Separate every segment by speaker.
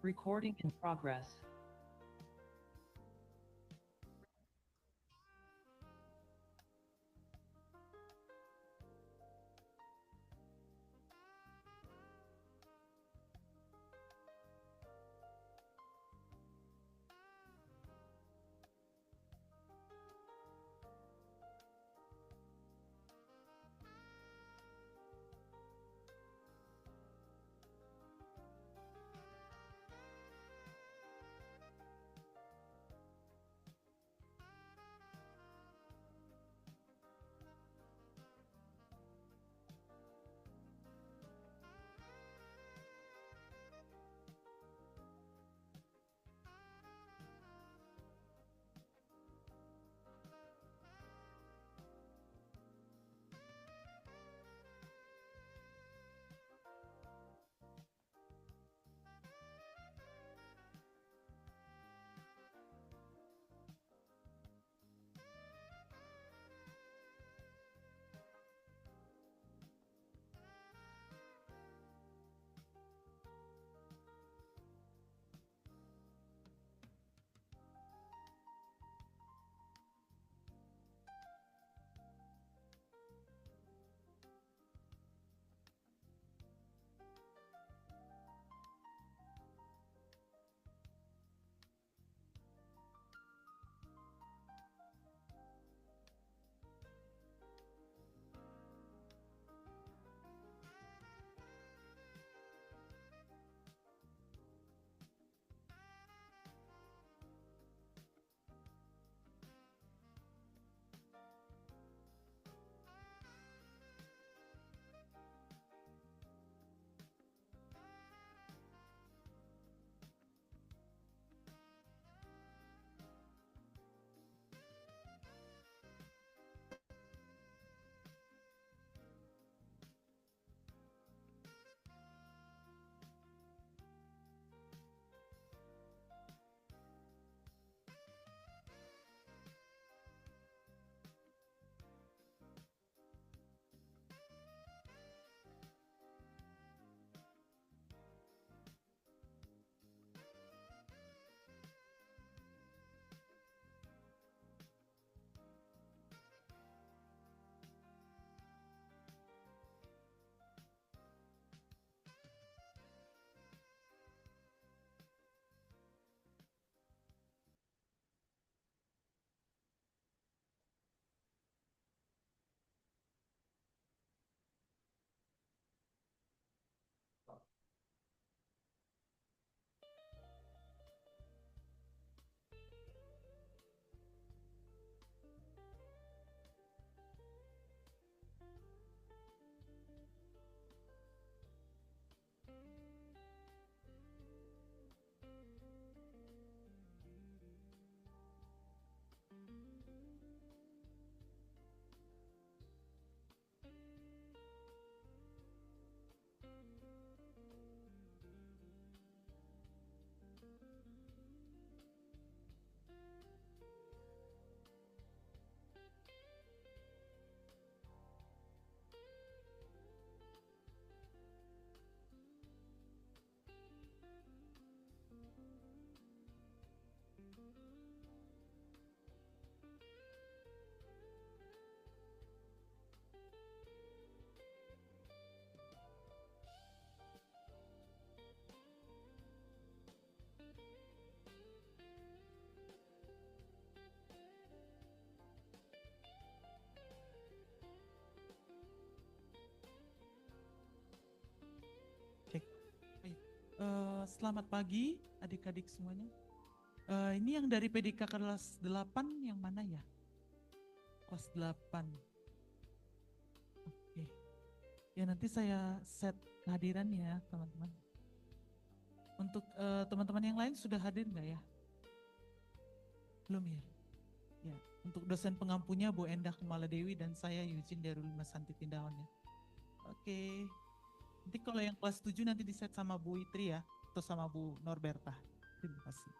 Speaker 1: Recording in progress.
Speaker 2: Cek. Baik. Selamat pagi adik-adik semuanya. Ini yang dari PDK kelas 8 yang mana ya? Kelas 8. Oke. Ya nanti saya set kehadiran ya teman-teman. Untuk teman-teman yang lain sudah hadir nggak ya? Belum ya? Ya. Untuk dosen pengampunya Bu Endah Kumaladewi dan saya Eugene Darul Masanti Tindawan ya. Oke. Nanti kalau yang kelas 7 nanti di set sama Bu Itri ya. Atau sama Bu Norberta. Terima kasih.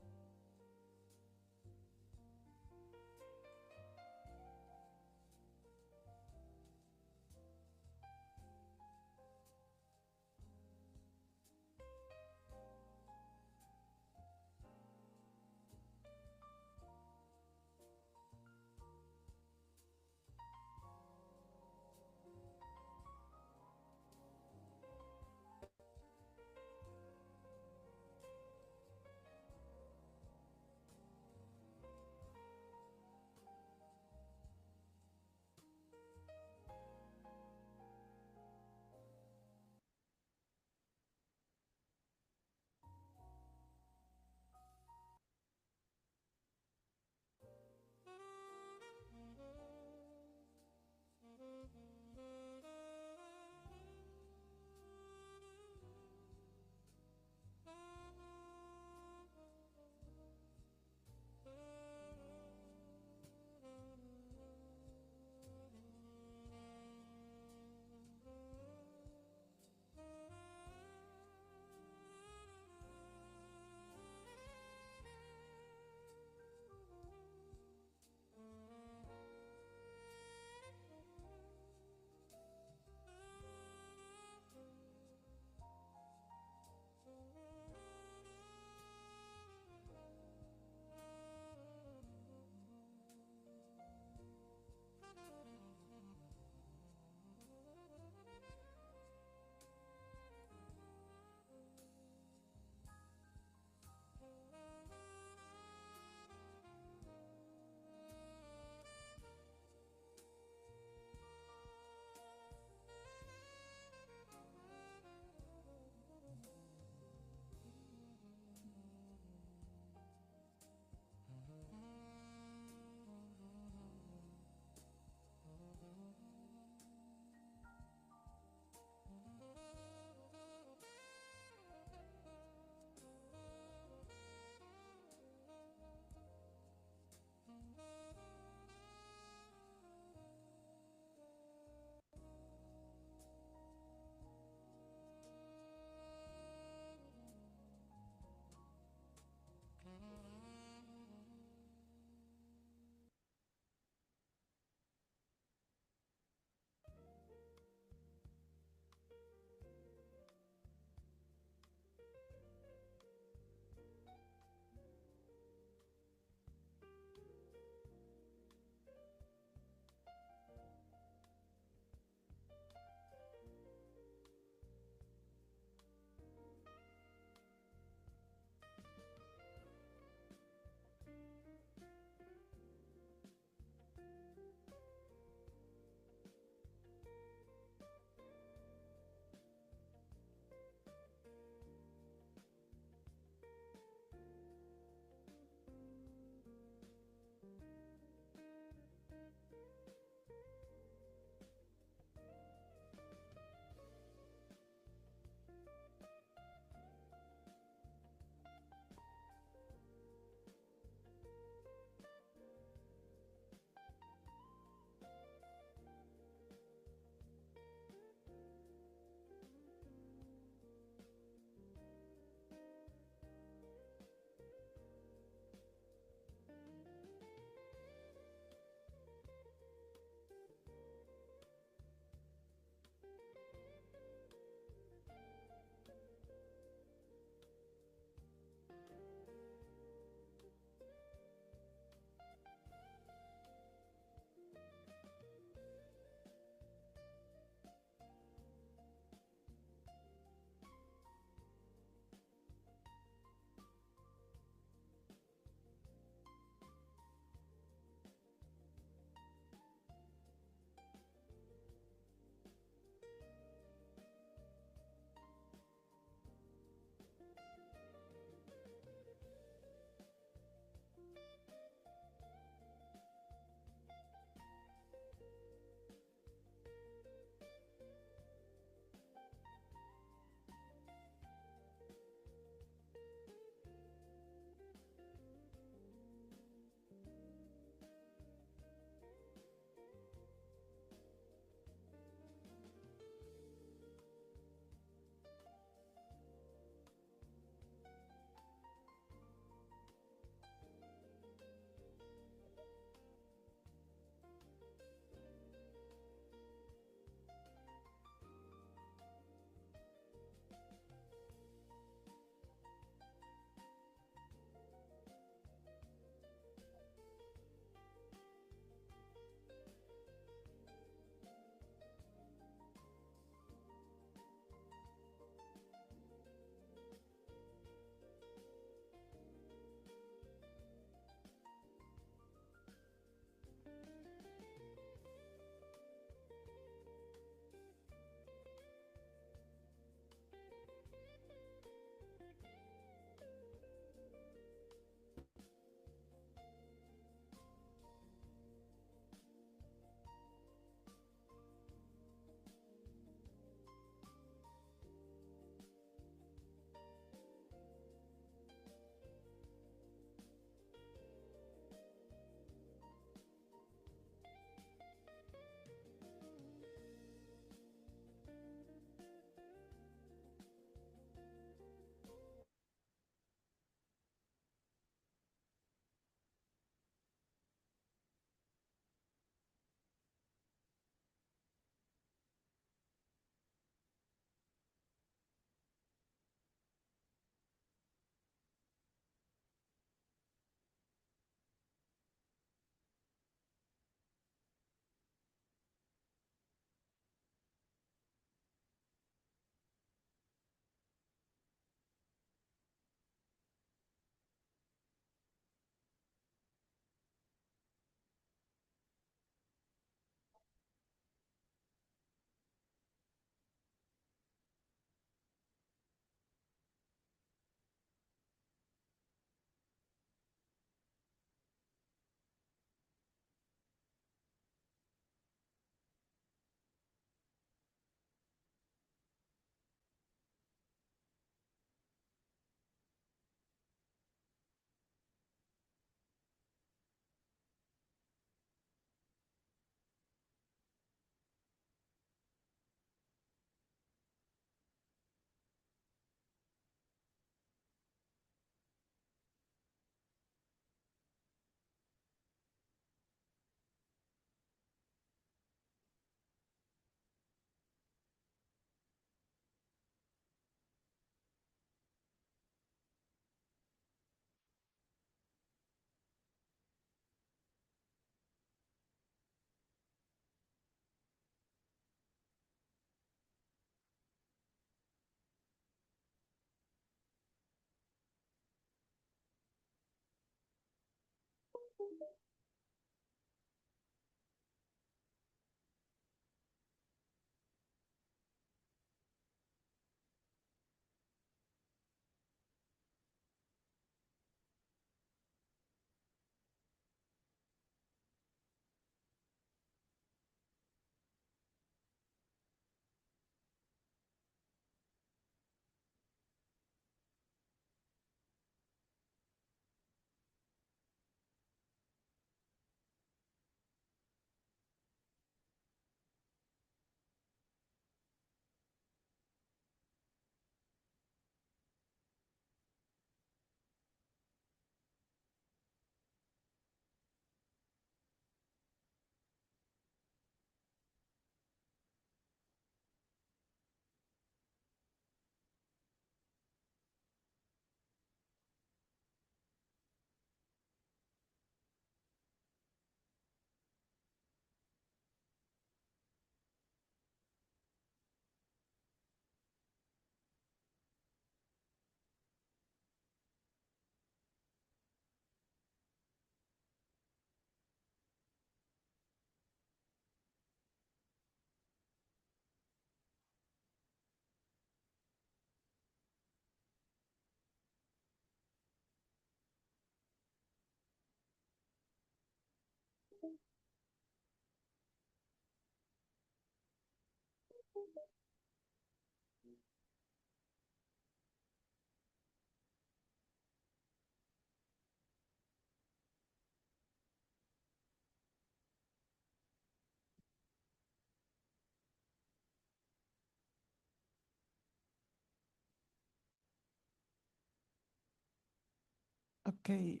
Speaker 1: Okay.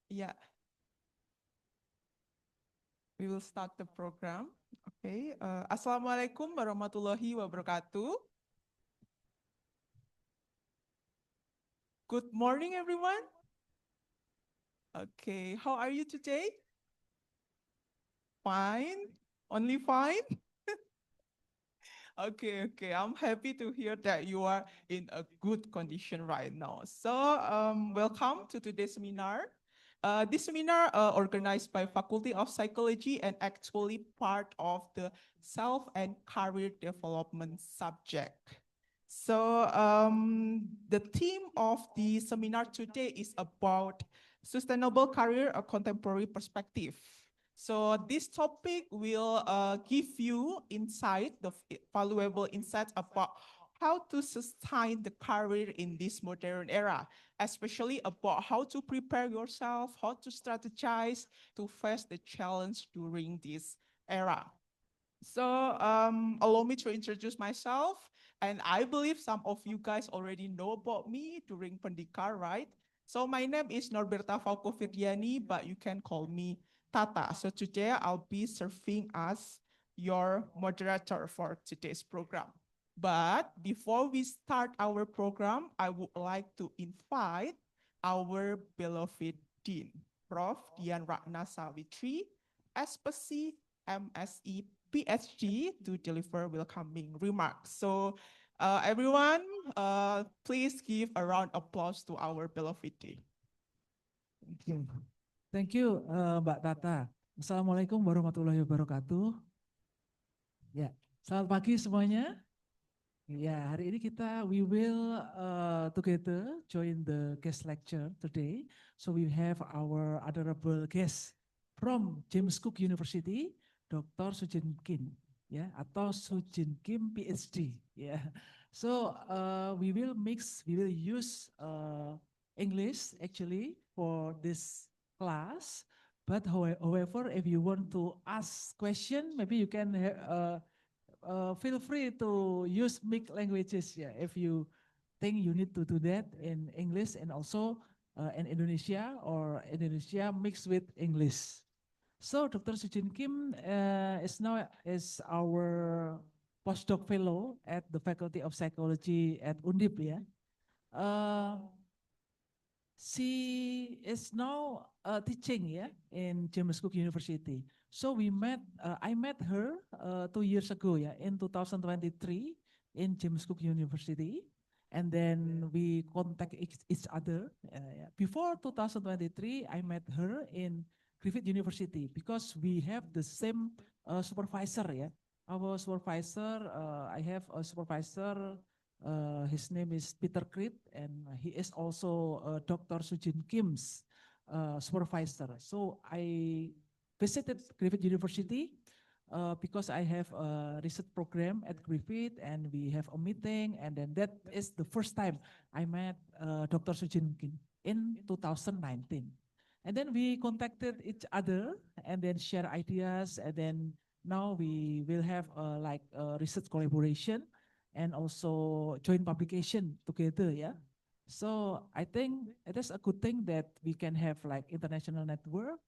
Speaker 1: Yeah, we will start the program. Okay. Assalamualaikum warahmatullahi wabarakatuh. Good morning, everyone. Okay. How are you today? Fine. Only fine. Okay. I'm happy to hear that you are in a good condition right now. So, welcome to today's seminar. This seminar organized by Faculty of Psychology and actually part of the self and career development subject. So, the theme of the seminar today is about sustainable career, a contemporary perspective. So this topic will give you valuable insights about how to sustain the career in this modern era, especially about how to prepare yourself, how to strategize to face the challenge during this era. So allow me to introduce myself. And I believe some of you guys already know about me during Pendikar, right? So my name is Norberta Falco Firdiani, but you can call me Tata. So today I'll be serving as your moderator for today's program. But before we start our program, I would like to invite our beloved Dean, Prof. Dian Ratna Savitri, SPC, MSE, PhD to deliver welcoming remarks. So everyone, please give a round of applause to our beloved Dean.
Speaker 3: Thank you. Thank you, Mbak Tata. Assalamualaikum warahmatullahi wabarakatuh. Ya, selamat pagi semuanya. Ya, hari ini we will together join the guest lecture today. So we have our honorable guest from James Cook University, Dr. Sujin Kim, ya, atau Sujin Kim PhD, ya. So we will use English actually for this class. But however, if you want to ask question, maybe you can feel free to use mixed languages. Yeah, if you think you need to do that in English and also in Indonesia or Indonesia mixed with English. So Dr. Sujin Kim is now is our postdoc fellow at the Faculty of Psychology at Undip. Yeah. Uh, she is now teaching, yeah, in James Cook University. So I met her 2 years ago, yeah, in 2023 in James Cook University. and then we contact each other. Yeah. Before 2023, I met her in Griffith University because we have the same supervisor. Yeah, our supervisor. I have a supervisor. His name is Peter Krit, and he is also Dr. Sujin Kim's supervisor. So I visited Griffith University because I have a research program at Griffith and we have a meeting, and then that is the first time I met Dr. Sujin Kim in 2019. And then we contacted each other and then share ideas, and then now we will have like a research collaboration and also joint publication together, yeah. So I think it is a good thing that we can have like international network.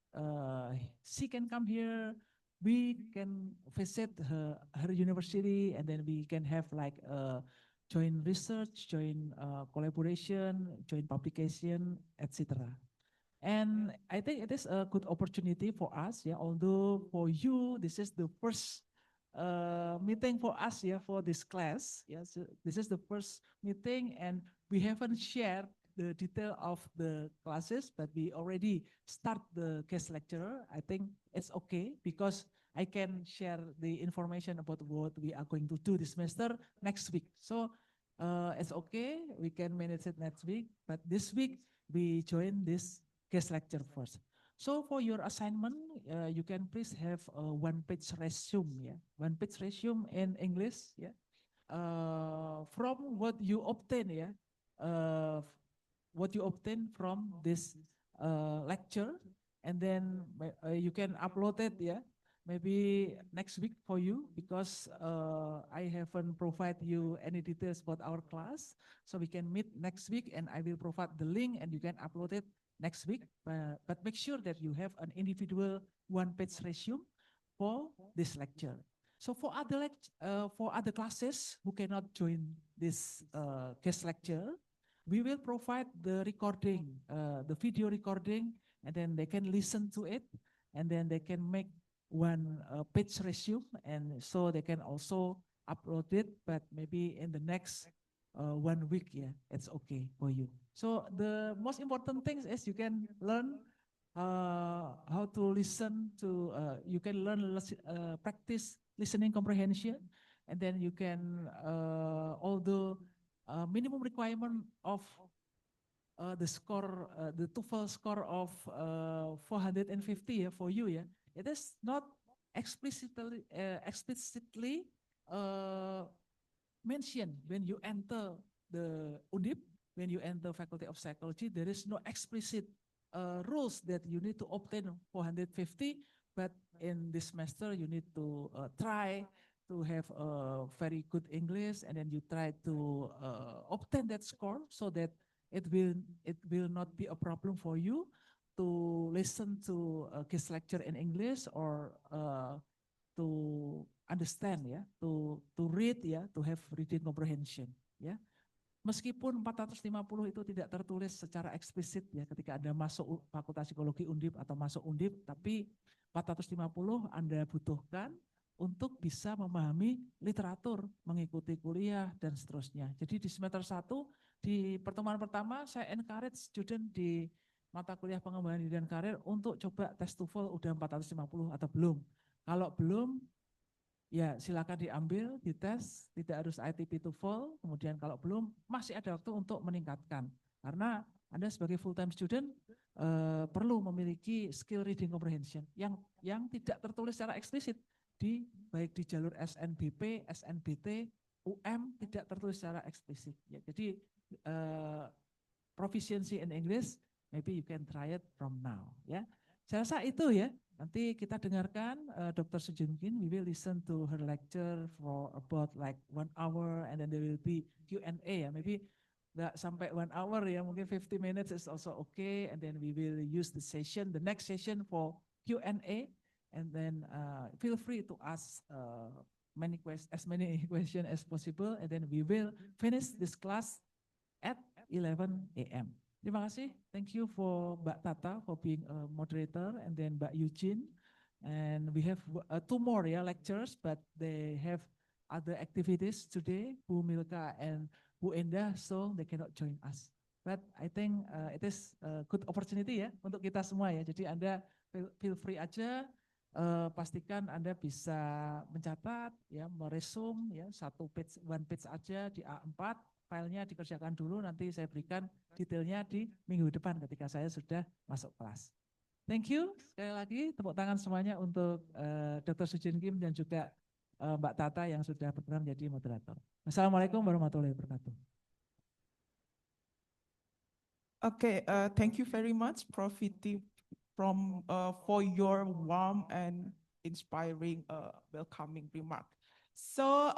Speaker 3: She can come here, we can visit her university, and then we can have like joint research, joint collaboration, joint publication, etc. And I think it is a good opportunity for us, yeah. Although for you, this is the first meeting for us, yeah, for this class. Yes, this is the first meeting, and we haven't shared the detail of the classes, but we already start the guest lecturer. I think it's okay because I can share the information about what we are going to do this semester next week. So it's okay. We can manage it next week, but this week we join this guest lecture first. So for your assignment, you can please have a one-page resume, yeah, one-page resume in English, yeah, from what you obtain, yeah, uh, what you obtain from this lecture, and then you can upload it, yeah, maybe next week for you because I haven't provided you any details about our class, so we can meet next week, and I will provide the link, and you can upload it next week. But make sure that you have an individual one-page resume for this lecture. So for other classes who cannot join this guest lecture, we will provide the recording, the video recording, and then they can listen to it, and then they can make one page resume, and so they can also upload it, but maybe in the next 1 week, yeah, it's okay for you. So the most important thing is you can learn how to listen to, you can learn, practice listening comprehension, and then you can, although minimum requirement of the score, the TOEFL score of 450, yeah, for you, yeah, it is not explicitly uh, mentioned when you enter the UNDIP, when you enter Faculty of Psychology. There is no explicit rules that you need to obtain 450, but in this semester you need to try to have a very good English, and then you try to obtain that score so that it will not be a problem for you to listen to a guest lecture in English, or to understand, ya, to read, ya, to have reading comprehension, ya. Meskipun 450 itu tidak tertulis secara eksplisit, ya, ketika Anda masuk Fakultas Psikologi Undip atau masuk Undip, tapi 450 Anda butuhkan untuk bisa memahami literatur, mengikuti kuliah, dan seterusnya. Jadi di semester 1, di pertemuan pertama, saya encourage student di mata kuliah pengembangan diri dan karir untuk coba tes TOEFL udah 450 atau belum. Kalau belum, ya silakan diambil, dites, tidak harus ITP TOEFL, kemudian kalau belum, masih ada waktu untuk meningkatkan. Karena Anda sebagai full time student perlu memiliki skill reading comprehension yang tidak tertulis secara eksplisit, baik di jalur SNBP, SNBT, UM, tidak tertulis secara eksplisit. Ya, jadi proficiency in English, maybe you can try it from now. Ya, saya rasa itu, ya. Nanti kita dengarkan Dr. Sujunkin. We will listen to her lecture for about like 1 hour, and then there will be Q&A, ya. Maybe nggak sampai 1 hour, ya, mungkin 50 minutes is also okay, and then we will use the next session for Q&A, and then feel free to ask as many questions as possible, and then we will finish this class at 11 a.m. Terima kasih. Thank you for Mbak Tata for being a moderator, and then Mbak Eugene. And we have 2 more, lectures, but they have other activities today. Bu Milka and Bu Endah, so they cannot join us. But I think it is a good opportunity ya untuk kita semua ya. Jadi Anda feel free aja, pastikan Anda bisa mencatat ya, meresum ya, one page aja di A4, filenya dikerjakan dulu, nanti saya berikan detailnya di minggu depan ketika saya sudah masuk kelas. Thank you, sekali lagi tepuk tangan semuanya untuk Dr. Sujin Kim dan juga Mbak Tata yang sudah berkenan menjadi moderator. Assalamualaikum warahmatullahi wabarakatuh.
Speaker 1: Okay, thank you very much, Prof. Viti, for your warm and inspiring welcoming remark. So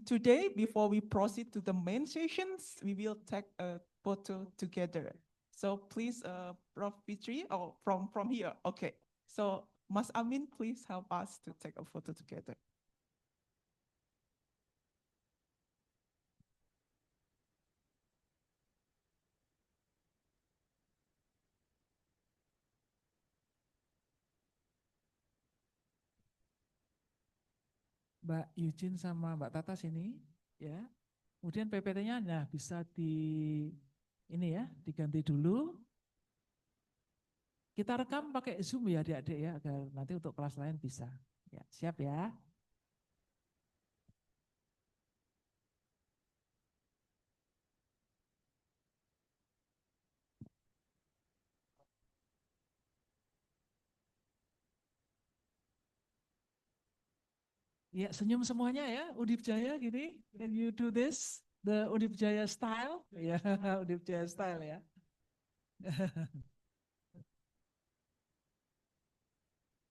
Speaker 1: today, before we proceed to the main sessions, we will take a photo together. So please, Prof. Fitri, or from here. Okay. So Mas Amin, please help us to take a photo together.
Speaker 3: Mbak Eugene sama Mbak Tata sini ya. Kemudian PPT-nya nah bisa ini ya, diganti dulu. Kita rekam pakai Zoom ya adik-adik ya, agar nanti untuk kelas lain bisa. Ya, siap ya. Ya, senyum semuanya ya, Udip Jaya gini. Can you do this? The Udip Jaya style? Ya, Udip Jaya style ya.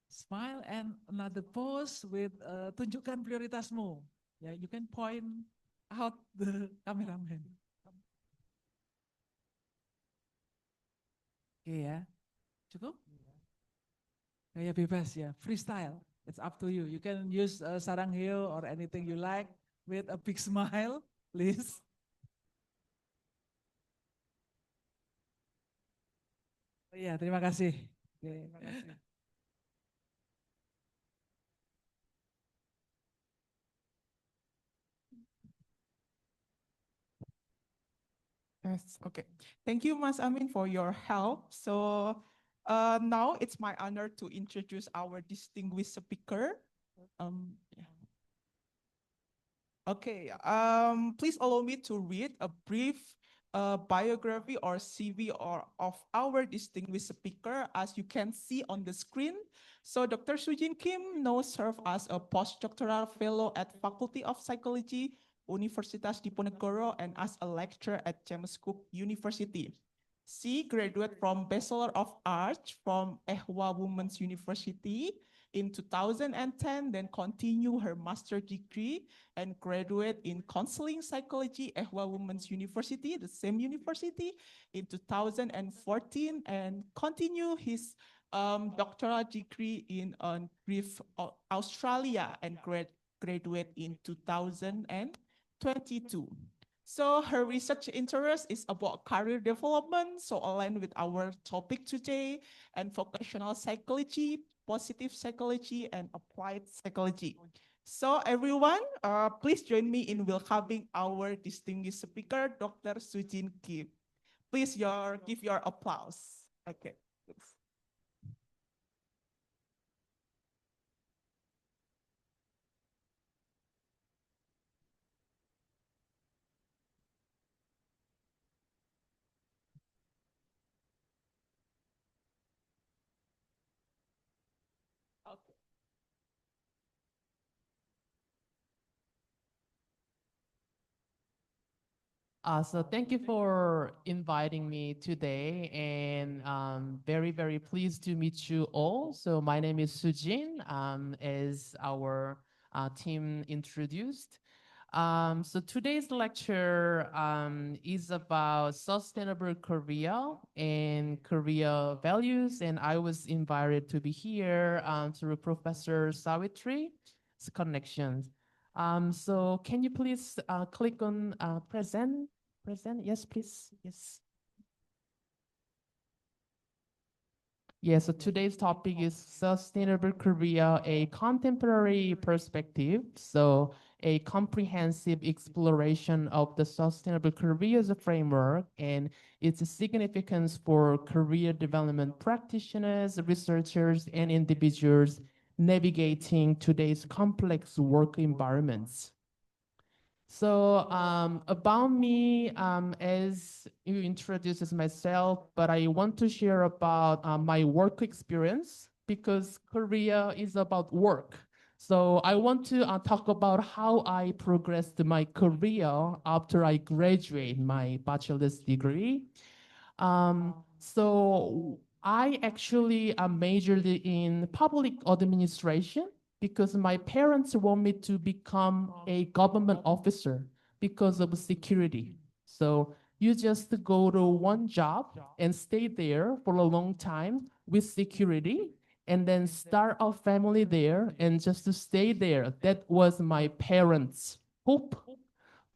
Speaker 3: Smile and another pose with tunjukkan prioritasmu. Ya, you can point out the cameraman. Oke ya, cukup? Kayak bebas ya, freestyle. It's up to you. You can use sarang heel or anything you like with a big smile, please. Iya, terima kasih. Oke, terima kasih.
Speaker 1: Yes, okay. Thank you, Mas Amin, for your help. So now it's my honor to introduce our distinguished speaker. Yeah. Okay, please allow me to read a brief biography or CV of our distinguished speaker, as you can see on the screen. So Dr. Sujin Kim now serves as a postdoctoral fellow at Faculty of Psychology, Universitas Diponegoro, and as a lecturer at James Cook University. She graduated from Bachelor of Arts from Ehwa Women's University in 2010, then continue her master's degree and graduate in counseling psychology at Ehwa Women's University, the same university, in 2014, and continue his doctoral degree in Grief, Australia, and graduate in 2022. So her research interest is about career development, so aligned with our topic today, and vocational psychology, positive psychology, and applied psychology. So everyone, please join me in welcoming our distinguished speaker, Dr. Sujin Kim. Please give your applause. Okay. Okay.
Speaker 4: So thank you for inviting me today, and very, very pleased to meet you all. So my name is Sujin, as our team introduced. So today's lecture is about sustainable Korea and Korea values, and I was invited to be here through Professor Sawitri's connections. So can you please click on present? Present, yes, please, yes. Yeah, so today's topic is Sustainable Korea, a contemporary perspective. So a comprehensive exploration of the sustainable careers framework and its significance for career development practitioners, researchers, and individuals navigating today's complex work environments. So about me, as you introduced myself, but I want to share about my work experience because Korea is about work. So I want to talk about how I progressed my career after I graduate my bachelor's degree. So I actually majored in public administration because my parents want me to become a government officer because of security. So you just go to one job and stay there for a long time with security and then start a family there and just to stay there. That was my parents' hope.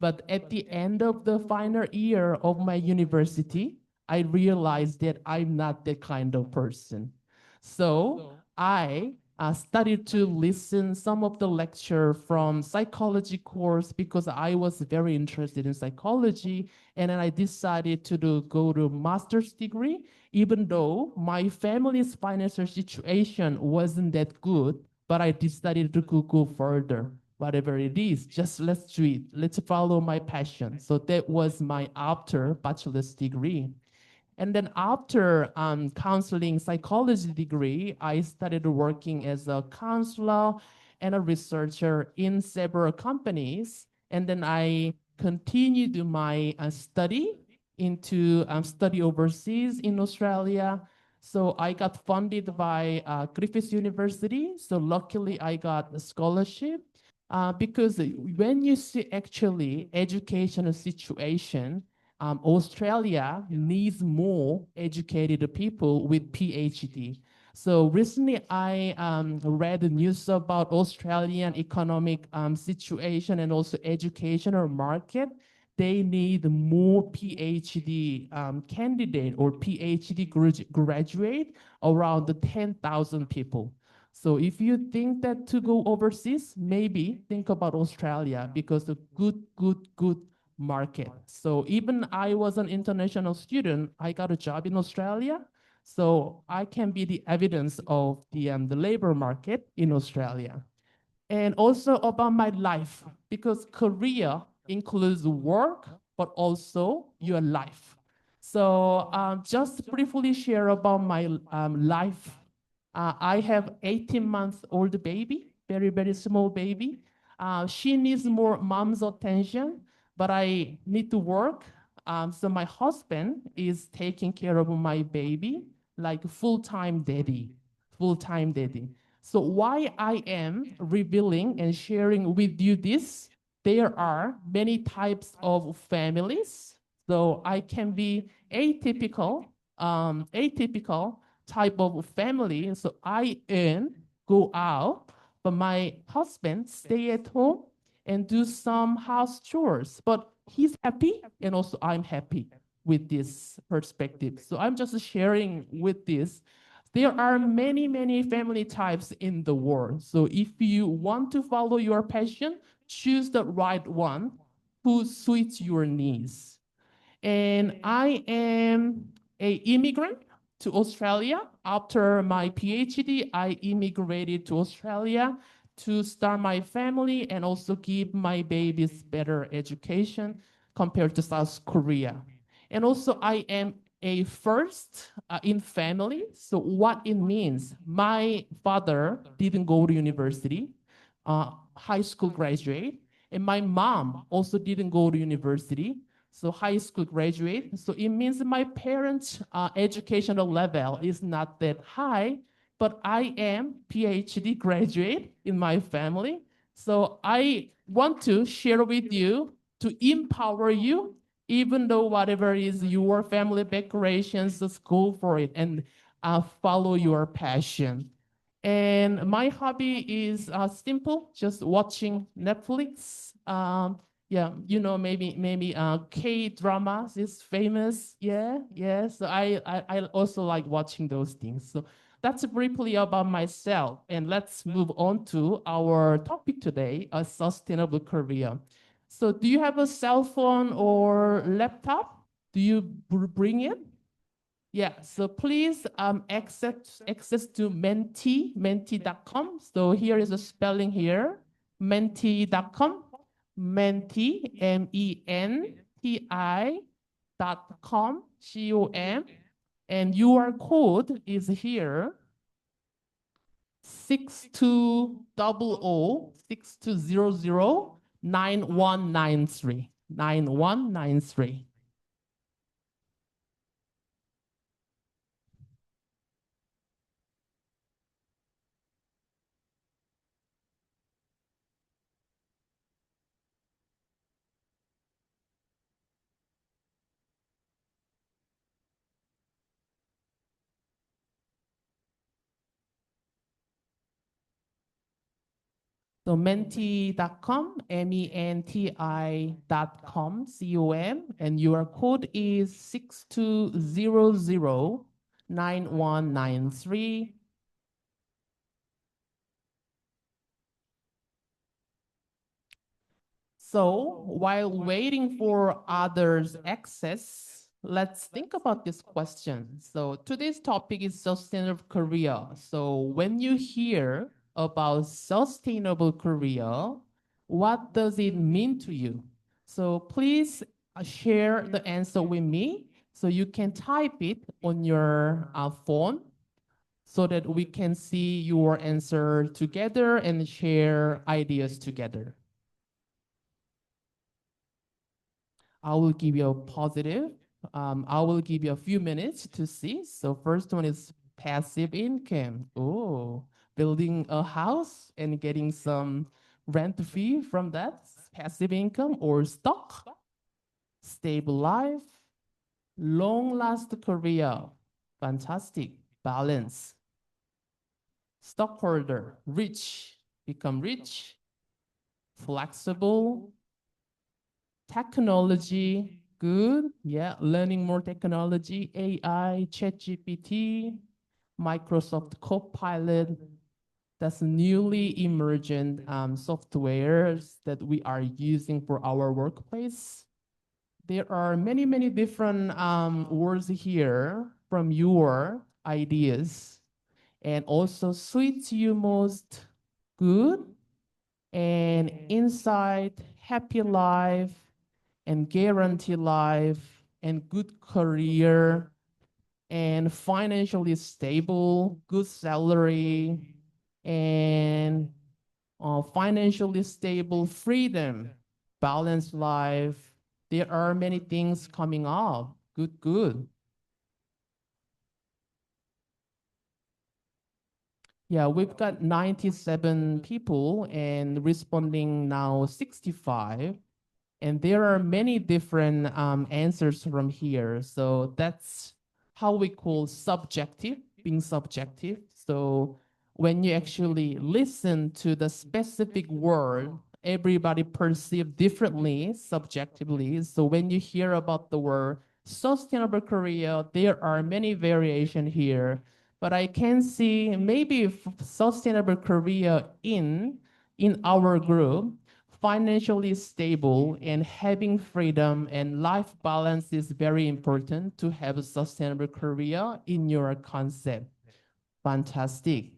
Speaker 4: But at the end of the final year of my university, I realized that I'm not that kind of person. So I started to listen some of the lecture from psychology course because I was very interested in psychology, and then I decided to go to master's degree, even though my family's financial situation wasn't that good, but I decided to go further. Whatever it is, just let's do it. Let's follow my passion. So that was my after bachelor's degree. And then after counseling psychology degree, I started working as a counselor and a researcher in several companies. And then I continued my study into study overseas in Australia. So I got funded by Griffith University. So luckily I got a scholarship because when you see actually educational situation, Australia needs more educated people with PhD. So recently, I read the news about Australian economic situation and also educational market. They need more PhD candidate or PhD graduate around the 10,000 people. So if you think that to go overseas, maybe think about Australia because the good market. So even I was an international student, I got a job in Australia. So I can be the evidence of the labor market in Australia. And also about my life, because career includes work, but also your life. So just briefly share about my life. I have 18-month-old baby, very small baby. She needs more mom's attention, but I need to work. So my husband is taking care of my baby like full-time daddy, full-time daddy. So why I am revealing and sharing with you this, there are many types of families. So I can be atypical type of family. So I earn, go out, but my husband stay at home and do some house chores. But he's happy, and also I'm happy with this perspective. So I'm just sharing with this. There are many family types in the world. So if you want to follow your passion, choose the right one who suits your needs. And I am a immigrant to Australia. After my PhD, I immigrated to Australia to start my family and also give my babies better education compared to South Korea. And also I am a first in family. So what it means, my father didn't go to university, high school graduate, and my mom also didn't go to university, so high school graduate. So it means my parents' educational level is not that high, but I am PhD graduate in my family. So I want to share with you to empower you, even though whatever is your family decorations, just go for it and follow your passion. And my hobby is simple, just watching Netflix. Yeah, maybe K dramas is famous. Yeah. So I also like watching those things. So, that's briefly about myself. And let's move on to our topic today, a sustainable career. So do you have a cell phone or laptop? Do you bring it? Yeah, so please access to menti.com. So here is a spelling here, menti.com, menti, menti.com, com, and your code is here, 6200 9193. So menti.com, menti.com, com, and your code is 6200 9193. So while waiting for others' access, let's think about this question. So today's topic is sustainable career. So when you hear about sustainable career, what does it mean to you? So please share the answer with me. So you can type it on your phone so that we can see your answer together and share ideas together. I will give you a positive. I will give you a few minutes to see. So first one is passive income. Oh, building a house and getting some rent fee from that passive income, or stock, stable life, long last career, fantastic, balance, stockholder, rich, become rich, flexible, technology, good. Yeah, learning more technology, AI, ChatGPT, Microsoft Copilot. That's newly emergent softwares that we are using for our workplace. There are many, many different words here from your ideas, and also suits you most, good, and insight, happy life, and guarantee life, and good career, and financially stable, good salary, and financially stable freedom, balanced life. There are many things coming up. Good, good. Yeah, we've got 97 people and responding now 65. And there are many different answers from here. So that's how we call subjective, being subjective. So when you actually listen to the specific word, everybody perceive differently, subjectively. So when you hear about the word sustainable Korea, there are many variation here. But I can see maybe sustainable Korea in our group, financially stable and having freedom and life balance is very important to have a sustainable career in your concept. Fantastic.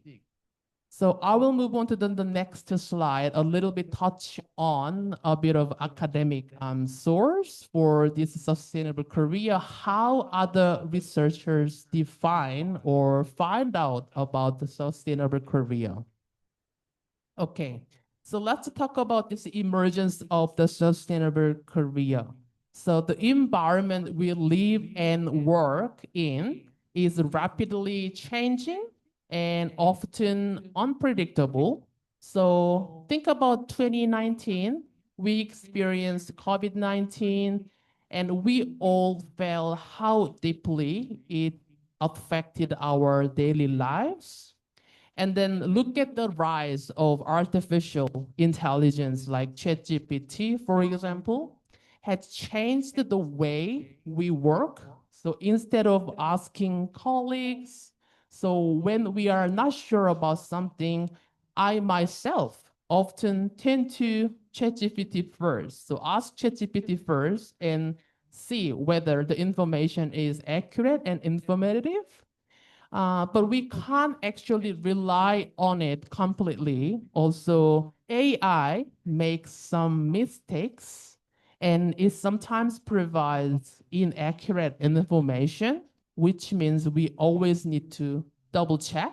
Speaker 4: So I will move on to the next slide, a little bit touch on a bit of academic source for this sustainable career, how other researchers define or find out about the sustainable career. Okay, so let's talk about this emergence of the sustainable career. So the environment we live and work in is rapidly changing and often unpredictable. So think about 2019, we experienced COVID-19, and we all felt how deeply it affected our daily lives. And then look at the rise of artificial intelligence like ChatGPT, for example, has changed the way we work. So instead of asking colleagues, So when we are not sure about something, I myself often tend to ChatGPT first. So ask ChatGPT first and see whether the information is accurate and informative. But we can't actually rely on it completely. Also, AI makes some mistakes and it sometimes provides inaccurate information, which means we always need to double check.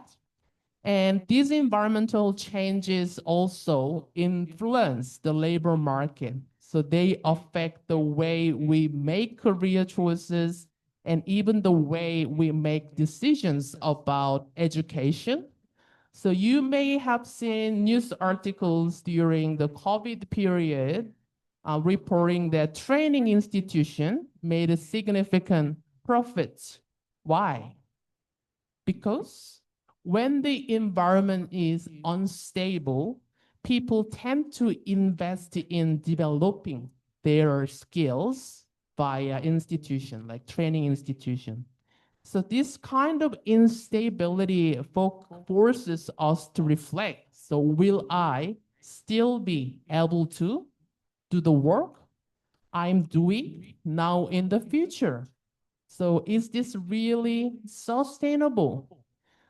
Speaker 4: And these environmental changes also influence the labor market. So they affect the way we make career choices and even the way we make decisions about education. So you may have seen news articles during the COVID period reporting that training institution made a significant profits. Why? Because when the environment is unstable, people tend to invest in developing their skills via institution, like training institution. So this kind of instability forces us to reflect. So will I still be able to do the work I'm doing now in the future? So is this really sustainable?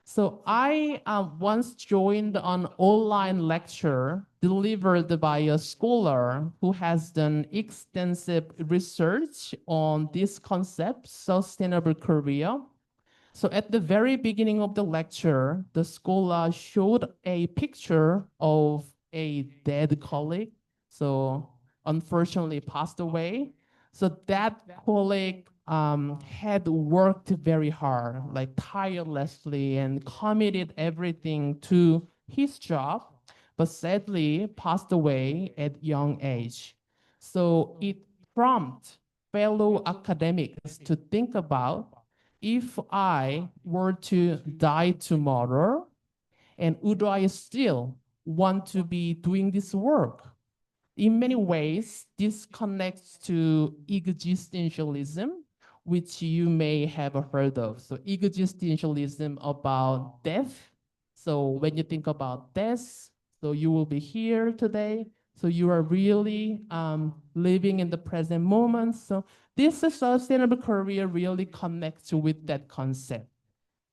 Speaker 4: So I once joined an online lecture delivered by a scholar who has done extensive research on this concept, sustainable career. So at the very beginning of the lecture, the scholar showed a picture of a dead colleague. So unfortunately passed away. So that colleague had worked very hard, like tirelessly and committed everything to his job, but sadly passed away at young age. So it prompted fellow academics to think about if I were to die tomorrow, and would I still want to be doing this work? In many ways, this connects to existentialism, which you may have heard of. So existentialism about death. So when you think about death, so you will be here today. So you are really living in the present moment. So this sustainable career really connects with that concept.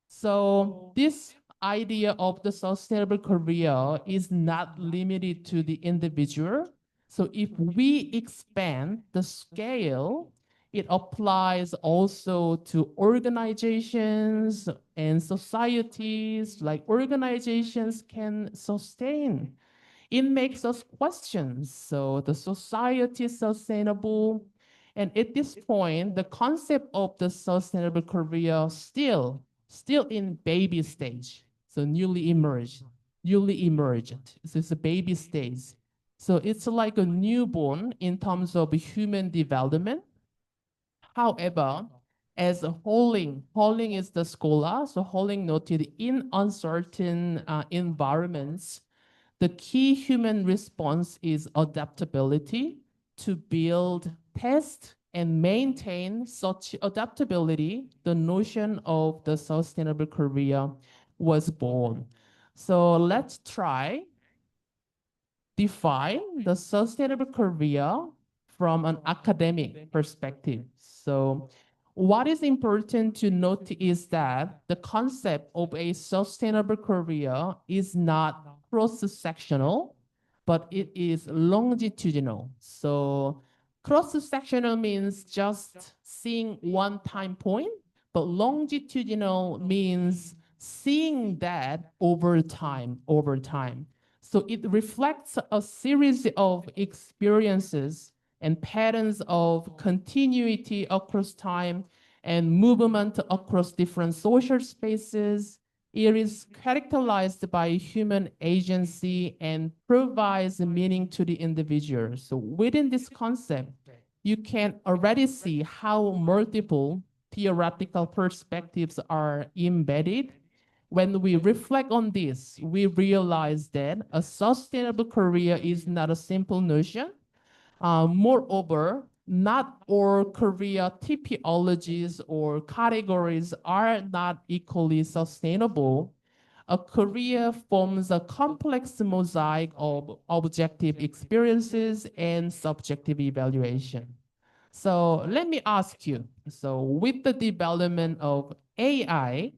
Speaker 4: So this idea of the sustainable career is not limited to the individual. So if we expand the scale, it applies also to organizations and societies, like organizations can sustain. It makes us question. So the society is sustainable. And at this point, the concept of the sustainable career still in baby stage. So newly emerged. So it's a baby stage. So it's like a newborn in terms of human development. However, as Holling is the scholar, so Holling noted in uncertain environments, the key human response is adaptability to build, test, and maintain such adaptability. The notion of the sustainable career was born. So let's try define the sustainable career from an academic perspective. So what is important to note is that the concept of a sustainable career is not cross-sectional, but it is longitudinal. So cross-sectional means just seeing one time point, but longitudinal means seeing that over time. So it reflects a series of experiences and patterns of continuity across time and movement across different social spaces. It is characterized by human agency and provides meaning to the individual. So within this concept, you can already see how multiple theoretical perspectives are embedded. When we reflect on this, we realize that a sustainable career is not a simple notion. Moreover, not all career typologies or categories are not equally sustainable. A career forms a complex mosaic of objective experiences and subjective evaluation. So let me ask you, so with the development of AI,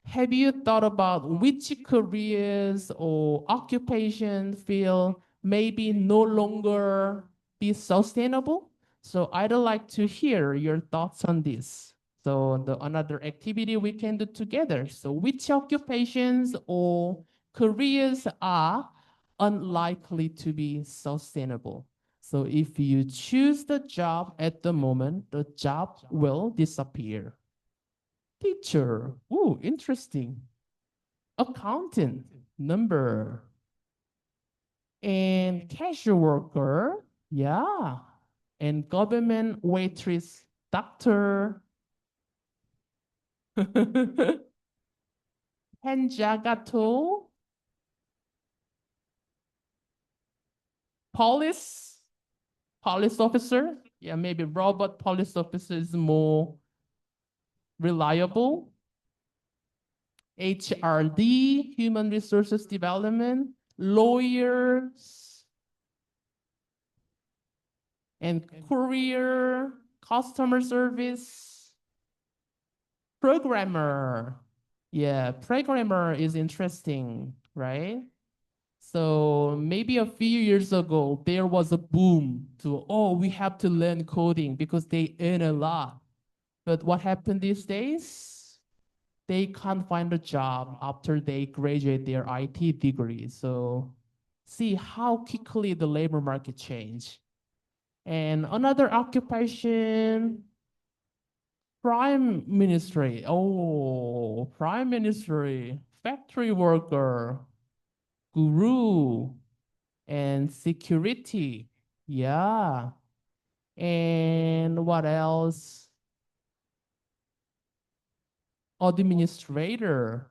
Speaker 4: have you thought about which careers or occupation feel maybe no longer be sustainable? So I'd like to hear your thoughts on this. So another activity we can do together. So which occupations or careers are unlikely to be sustainable? So if you choose the job at the moment, the job will disappear. Teacher, ooh, interesting. Accountant, number. And cashier worker, yeah. And government waitress, doctor. Penjagato, police, police officer. Yeah, maybe robot police officer is more reliable. HRD, human resources development, lawyers, and courier, customer service, programmer. Yeah, programmer is interesting, right? So maybe a few years ago, there was a boom to, oh, we have to learn coding because they earn a lot. But what happened these days? They can't find a job after they graduate their IT degree. So see how quickly the labor market changed. And another occupation, prime ministry. Oh, prime ministry, factory worker, guru, and security. Yeah. And what else? Administrator.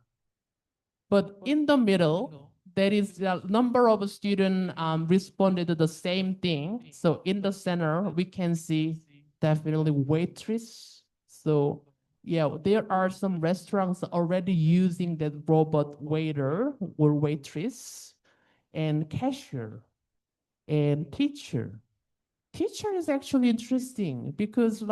Speaker 4: But in the middle, there is the number of students responded to the same thing. So in the center, we can see definitely waitress. So yeah, there are some restaurants already using that robot waiter or waitress and cashier and teacher. Teacher is actually interesting because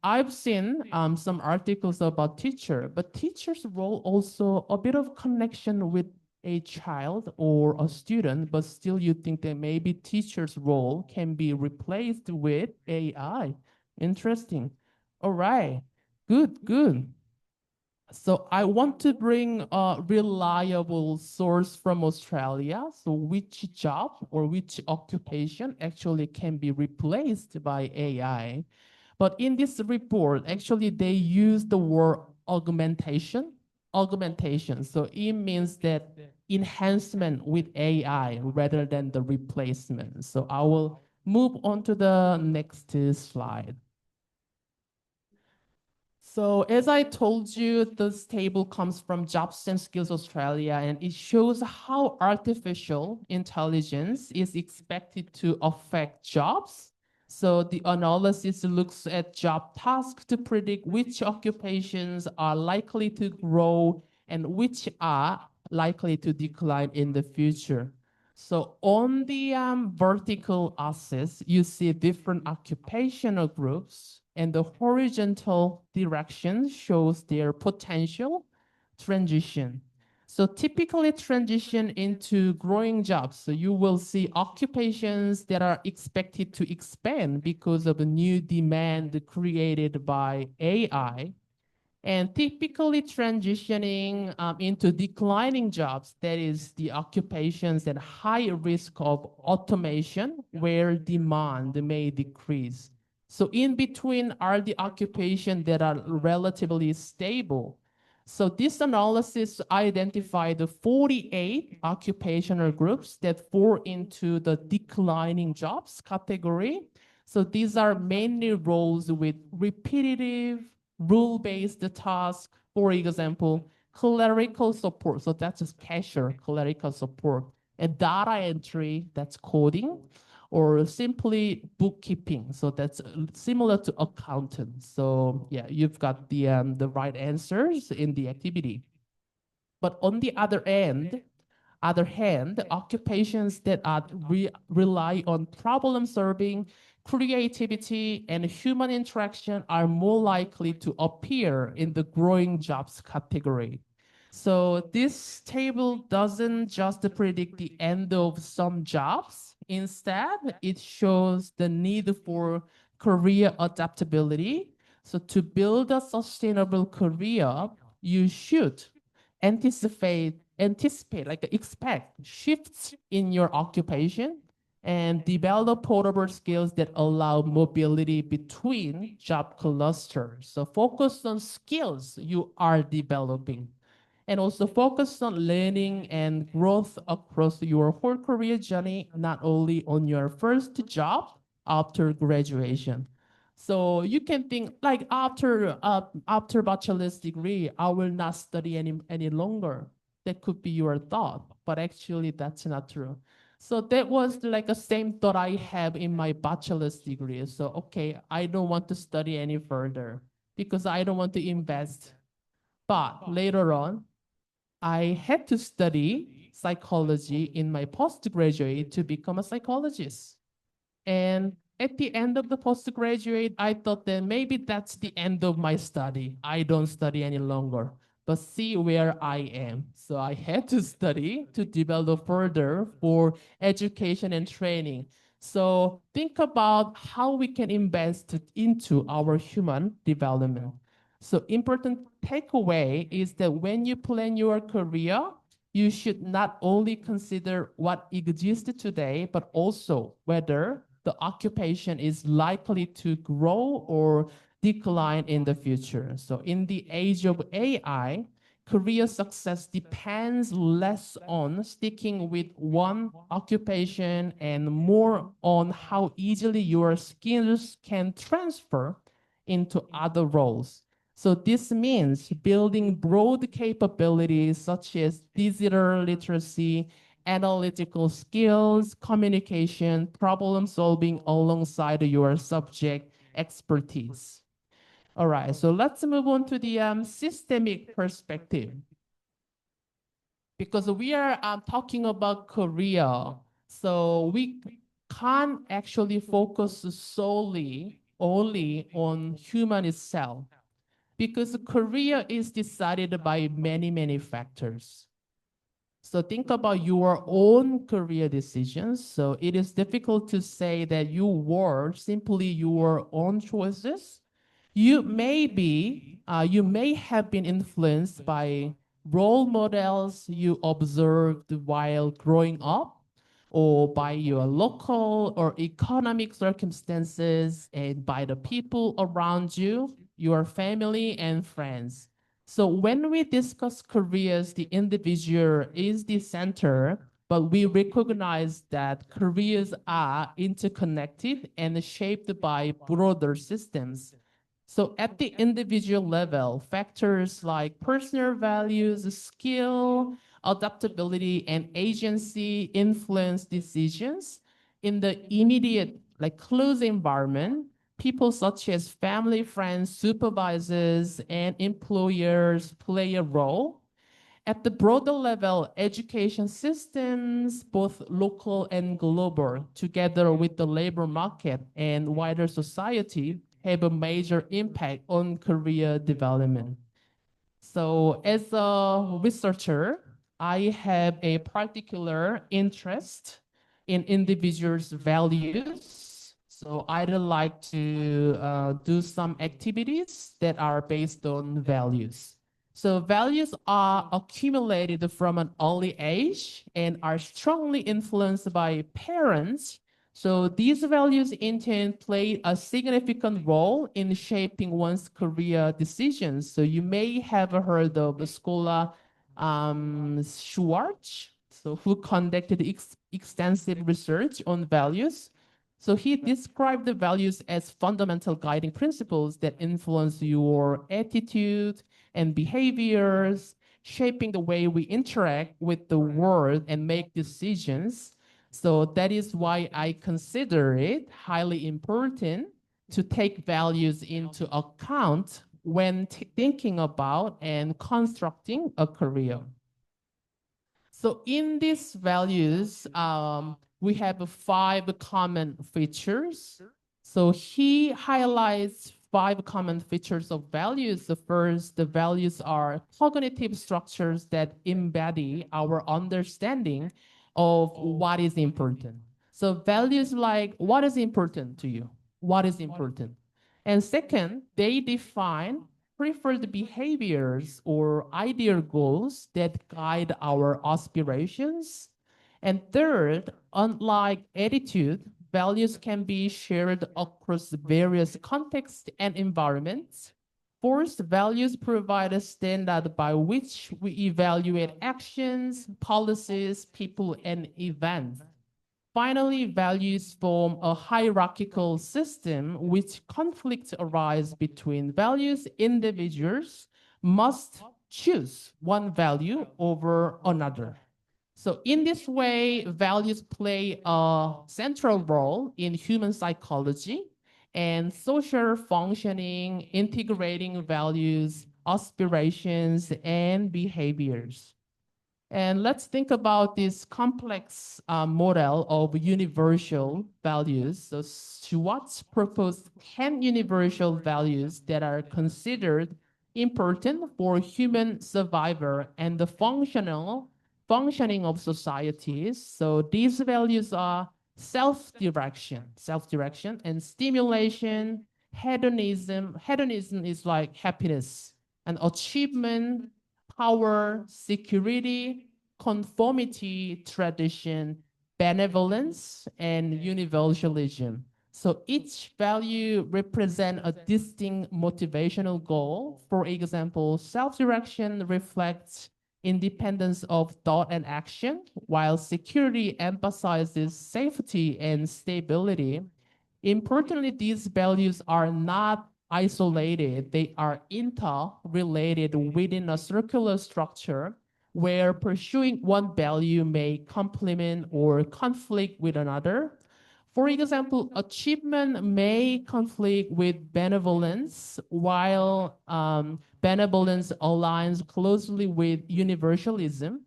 Speaker 4: I've seen some articles about teacher, but teacher's role also a bit of connection with a child or a student, but still you think that maybe teacher's role can be replaced with AI. Interesting. All right. Good, good. So I want to bring a reliable source from Australia. So which job or which occupation actually can be replaced by AI? But in this report, actually they use the word augmentation. Augmentation. So it means that enhancement with AI rather than the replacement. So I will move on to the next slide. So as I told you, this table comes from Jobs and Skills Australia, and it shows how artificial intelligence is expected to affect jobs. So the analysis looks at job tasks to predict which occupations are likely to grow and which are likely to decline in the future. So on the vertical axis, you see different occupational groups, and the horizontal direction shows their potential transition. So typically transition into growing jobs. So you will see occupations that are expected to expand because of a new demand created by AI, and typically transitioning into declining jobs, that is the occupations at high risk of automation where demand may decrease. So in between are the occupations that are relatively stable. So this analysis identified the 48 occupational groups that fall into the declining jobs category. So these are mainly roles with repetitive, rule-based task, for example, clerical support. So that's just cashier, clerical support. And data entry, that's coding. or simply bookkeeping. So that's similar to accountant. So yeah, you've got the right answers in the activity. But on the other hand, occupations that rely on problem solving, creativity, and human interaction are more likely to appear in the growing jobs category. So this table doesn't just predict the end of some jobs. Instead, it shows the need for career adaptability. So to build a sustainable career, you should like expect shifts in your occupation and develop portable skills that allow mobility between job clusters. So focus on skills you are developing and also focus on learning and growth across your whole career journey, not only on your first job after graduation. So you can think like after bachelor's degree, I will not study any longer. That could be your thought, but actually that's not true. So that was like the same thought I have in my bachelor's degree. So okay, I don't want to study any further because I don't want to invest. But later on, I had to study psychology in my postgraduate to become a psychologist. And at the end of the postgraduate, I thought that maybe that's the end of my study. I don't study any longer. But see where I am. So I had to study to develop further for education and training. So think about how we can invest into our human development. So important takeaway is that when you plan your career, you should not only consider what exists today, but also whether the occupation is likely to grow or decline in the future. So in the age of AI, career success depends less on sticking with one occupation and more on how easily your skills can transfer into other roles. So this means building broad capabilities such as digital literacy, analytical skills, communication, problem solving alongside your subject expertise. All right, so let's move on to the systemic perspective. Because we are talking about Korea, so we can't actually focus solely only on human itself because career is decided by many factors. So think about your own career decisions. So it is difficult to say that you were simply your own choices. You may have been influenced by role models you observed while growing up, or by your local or economic circumstances, and by the people around you, your family and friends. So when we discuss careers, the individual is the center, but we recognize that careers are interconnected and shaped by broader systems. So at the individual level, factors like personal values, skill, adaptability, and agency influence decisions. In the immediate, like close environment, people such as family, friends, supervisors, and employers play a role. At the broader level, education systems, both local and global, together with the labor market and wider society, have a major impact on career development. So as a researcher, I have a particular interest in individuals' values. So I'd like to do some activities that are based on values. So values are accumulated from an early age and are strongly influenced by parents. So these values in turn play a significant role in shaping one's career decisions. So you may have heard of the scholar Schwartz, so who conducted extensive research on values. So he described the values as fundamental guiding principles that influence your attitude and behaviors, shaping the way we interact with the world and make decisions. So that is why I consider it highly important to take values into account when thinking about and constructing a career. So in these values, we have 5 common features. So he highlights 5 common features of values. The first, the values are cognitive structures that embody our understanding of what is important. So values like what is important to you? What is important? And second, they define preferred behaviors or ideal goals that guide our aspirations. And third, unlike attitude, values can be shared across various contexts and environments. Fourth, values provide a standard by which we evaluate actions, policies, people, and events. Finally, values form a hierarchical system which conflicts arise between values. Individuals must choose one value over another. So in this way, values play a central role in human psychology and social functioning, integrating values, aspirations, and behaviors. And let's think about this complex model of universal values. So Schwartz proposed 10 universal values that are considered important for human survival and the functioning of societies. So these values are self-direction, and stimulation, hedonism. Hedonism is like happiness, and achievement, power, security, conformity, tradition, benevolence, and universalism. So each value represents a distinct motivational goal. For example, self-direction reflects independence of thought and action, while security emphasizes safety and stability. Importantly, these values are not isolated, they are interrelated within a circular structure where pursuing one value may complement or conflict with another. For example, achievement may conflict with benevolence, while benevolence aligns closely with universalism.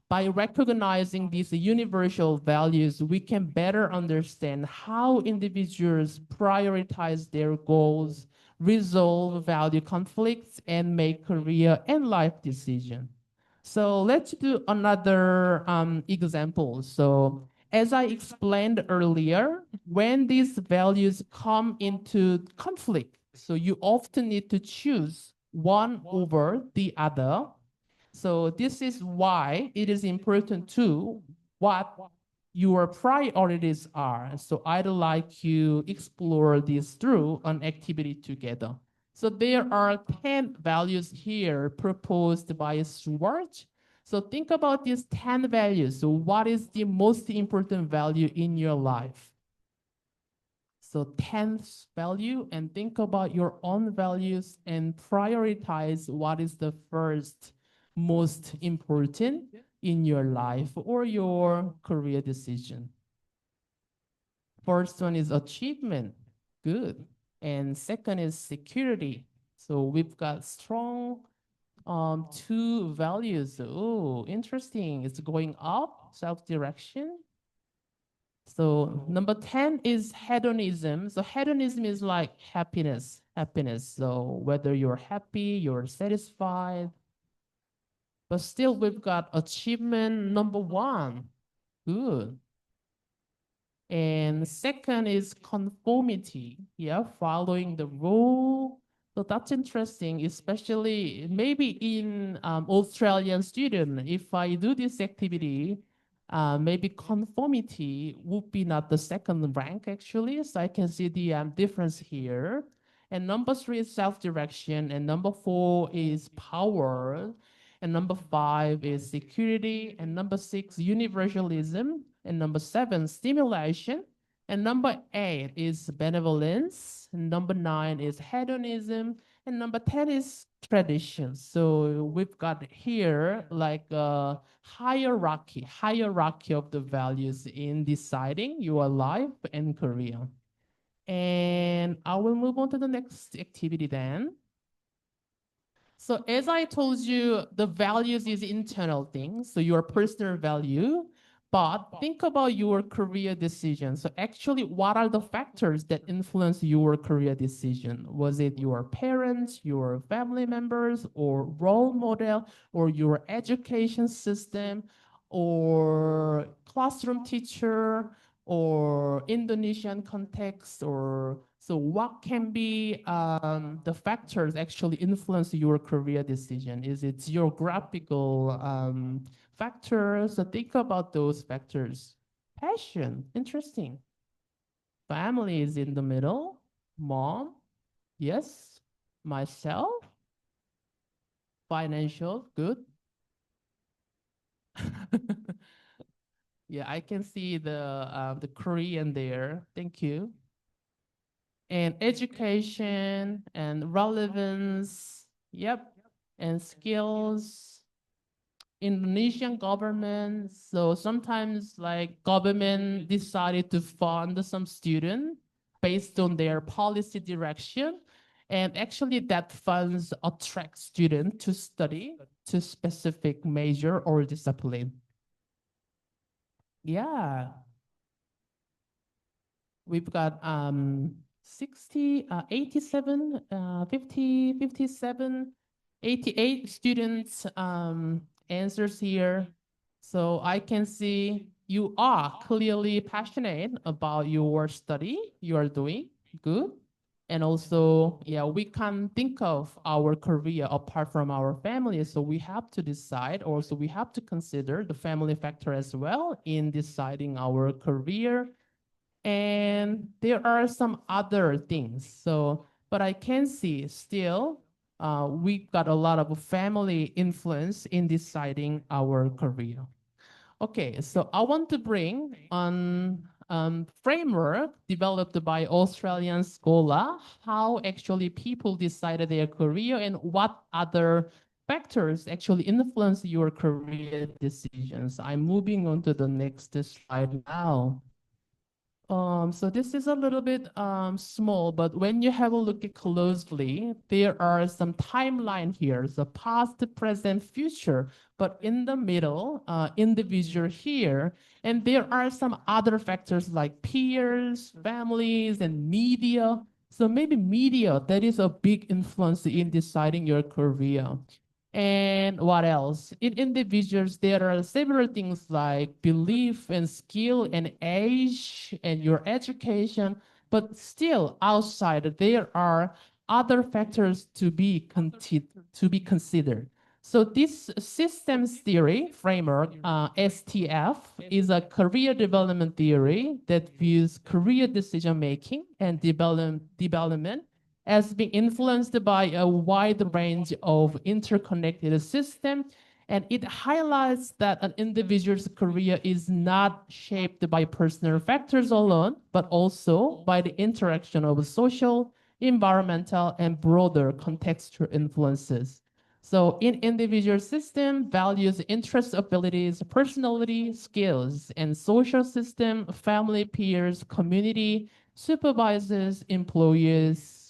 Speaker 4: By recognizing these universal values, we can better understand how individuals prioritize their goals, resolve value conflicts, and make career and life decisions. So let's do another example. So as I explained earlier, when these values come into conflict, so you often need to choose one over the other. So this is why it is important to what your priorities are. So I'd like you explore this through an activity together. So there are 10 values here proposed by Stewart. So think about these 10 values. So what is the most important value in your life? So 10th value, and think about your own values and prioritize what is the first most important in your life or your career decision. First one is achievement. Good. And second is security. So we've got strong 2 values. Oh, interesting. It's going up, self-direction. So number 10 is hedonism. So hedonism is like happiness. So whether you're happy, you're satisfied, but still we've got achievement number 1. Good. And second is conformity. Yeah, following the rule. So that's interesting, especially maybe in Australian student. If I do this activity, maybe conformity would be not the second rank actually. So I can see the difference here. And number 3 is self-direction, and number 4 is power, and number 5 is security, and number 6 universalism, and number 7 stimulation, and number 8 is benevolence, and number 9 is hedonism, And number 10 is tradition. So we've got here like a hierarchy of the values in deciding your life and career. And I will move on to the next activity then. So as I told you, the values is internal thing, so your personal value, but think about your career decision. So actually, what are the factors that influence your career decision? Was it your parents, your family members, or role model, or your education system, or classroom teacher, or Indonesian context, or so what can be the factors actually influence your career decision? Is it geographical factors? So think about those factors. Passion, interesting. Family is in the middle. Mom, yes. Myself, financial, good. Yeah, I can see the Korean there. Thank you. And education and relevance, yep, and skills. Indonesian government. So sometimes like government decided to fund some student based on their policy direction. And actually that funds attract students to study to specific major or discipline. Yeah, we've got 60, 87, 50, 57, 88 students answers here. So I can see you are clearly passionate about your study you are doing. Good. And also, yeah, we can think of our career apart from our family. So we have to decide, also we have to consider the family factor as well in deciding our career. And there are some other things. So, but I can see still we've got a lot of family influence in deciding our career. Okay, so I want to bring on framework developed by Australian scholar, how actually people decided their career and what other factors actually influence your career decisions. I'm moving on to the next slide now. So this is a little bit small, but when you have a look at closely, there are some timeline here, so past, present, future, but in the middle, individual here, and there are some other factors like peers, families, and media. So maybe media, that is a big influence in deciding your career. And what else? In individuals, there are several things like belief and skill and age and your education, but still outside, there are other factors to be considered. So this systems theory framework, STF, is a career development theory that views career decision making and development as being influenced by a wide range of interconnected systems. And it highlights that an individual's career is not shaped by personal factors alone, but also by the interaction of social, environmental, and broader contextual influences. So in individual system, values, interests, abilities, personality, skills, and social system, family, peers, community, supervisors, employees,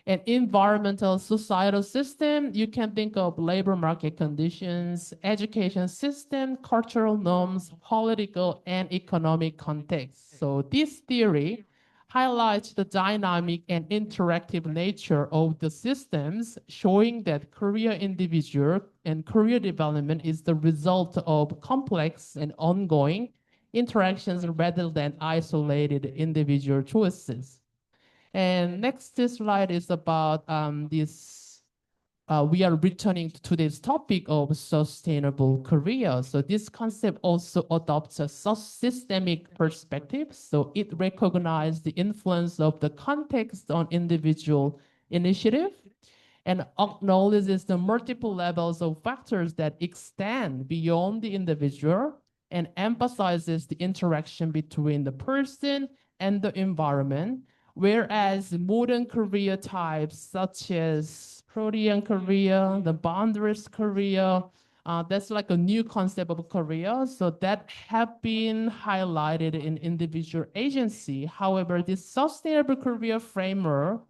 Speaker 4: an environmental societal system, you can think of labor market conditions, education system, cultural norms, political and economic context. So this theory highlights the dynamic and interactive nature of the systems, showing that career individual and career development is the result of complex and ongoing interactions rather than isolated individual choices. And next slide is about this. We are returning to this topic of sustainable career. So this concept also adopts a systemic perspective. So it recognizes the influence of the context on individual initiative and acknowledges the multiple levels of factors that extend beyond the individual and emphasizes the interaction between the person and the environment, Whereas modern career types such as protean career, the boundaryless career, that's like a new concept of a career. So that have been highlighted in individual agency. However, this sustainable career framework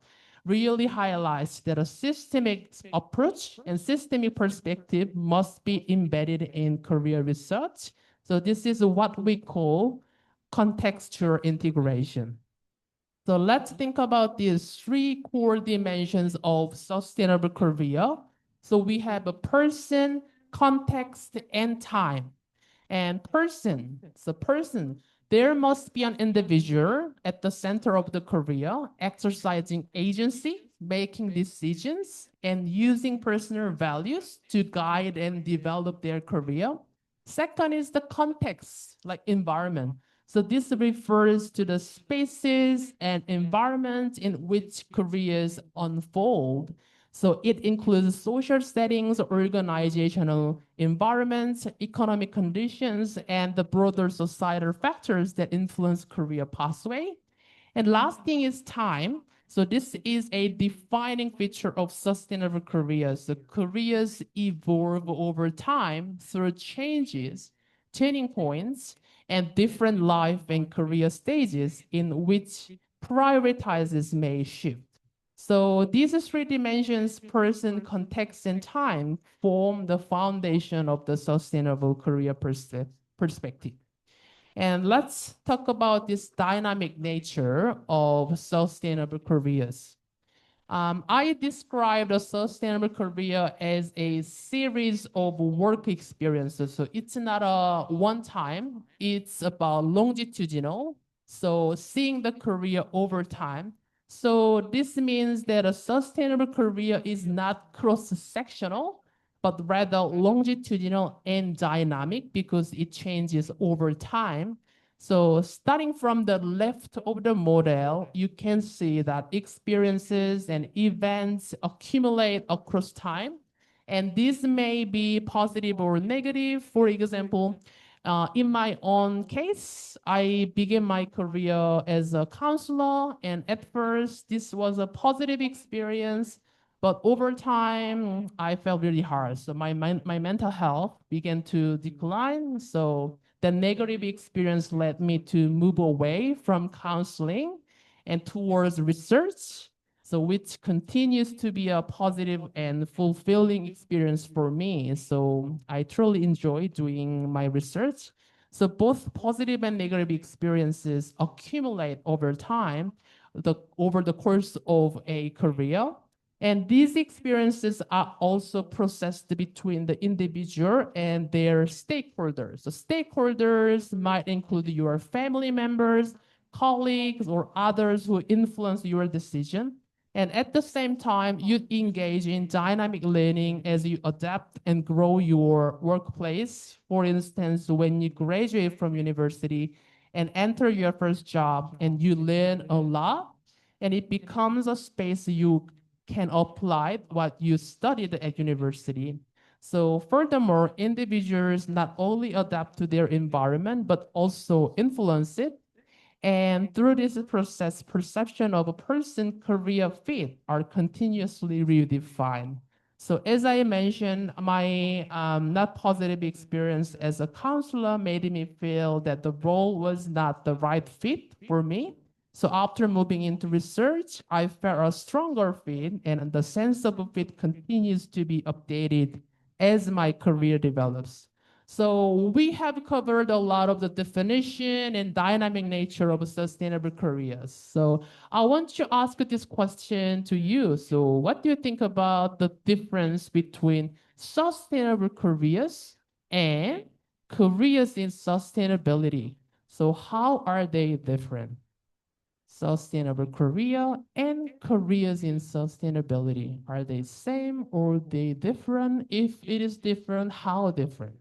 Speaker 4: really highlights that a systemic approach and systemic perspective must be embedded in career research. So this is what we call contextual integration. So let's think about these three core dimensions of sustainable career. So we have a person, context, and time. And person, so person, there must be an individual at the center of the career, exercising agency, making decisions, and using personal values to guide and develop their career. Second is the context, like environment. So this refers to the spaces and environments in which careers unfold. So it includes social settings, organizational environments, economic conditions, and the broader societal factors that influence career pathway. And last thing is time. So this is a defining feature of sustainable careers. So careers evolve over time through changes, turning points, and different life and career stages in which prioritizes may shift. So these three dimensions, person, context, and time, form the foundation of the sustainable career perspective. And let's talk about this dynamic nature of sustainable careers. I described a sustainable career as a series of work experiences. So it's not a one time, it's about longitudinal. So seeing the career over time. So this means that a sustainable career is not cross-sectional, but rather longitudinal and dynamic because it changes over time. So starting from the left of the model, you can see that experiences and events accumulate across time. And this may be positive or negative. For example, in my own case, I began my career as a counselor. And at first, this was a positive experience. But over time, I felt really hard. So my mental health began to decline. So the negative experience led me to move away from counseling and towards research, so which continues to be a positive and fulfilling experience for me. So I truly enjoy doing my research. So both positive and negative experiences accumulate over time, over the course of a career. And these experiences are also processed between the individual and their stakeholders. So stakeholders might include your family members, colleagues, or others who influence your decision. And at the same time, you engage in dynamic learning as you adapt and grow your workplace. For instance, when you graduate from university and enter your first job and you learn a lot, and it becomes a space you can apply what you studied at university. So furthermore, individuals not only adapt to their environment, but also influence it. And through this process, perception of a person's career fit are continuously redefined. So as I mentioned, my not positive experience as a counselor made me feel that the role was not the right fit for me. So after moving into research, I felt a stronger fit, and the sense of a fit continues to be updated as my career develops. So we have covered a lot of the definition and dynamic nature of sustainable careers. So I want to ask this question to you. So what do you think about the difference between sustainable careers and careers in sustainability? So how are they different? Sustainable career and careers in sustainability. Are they same or they different? If it is different, how different?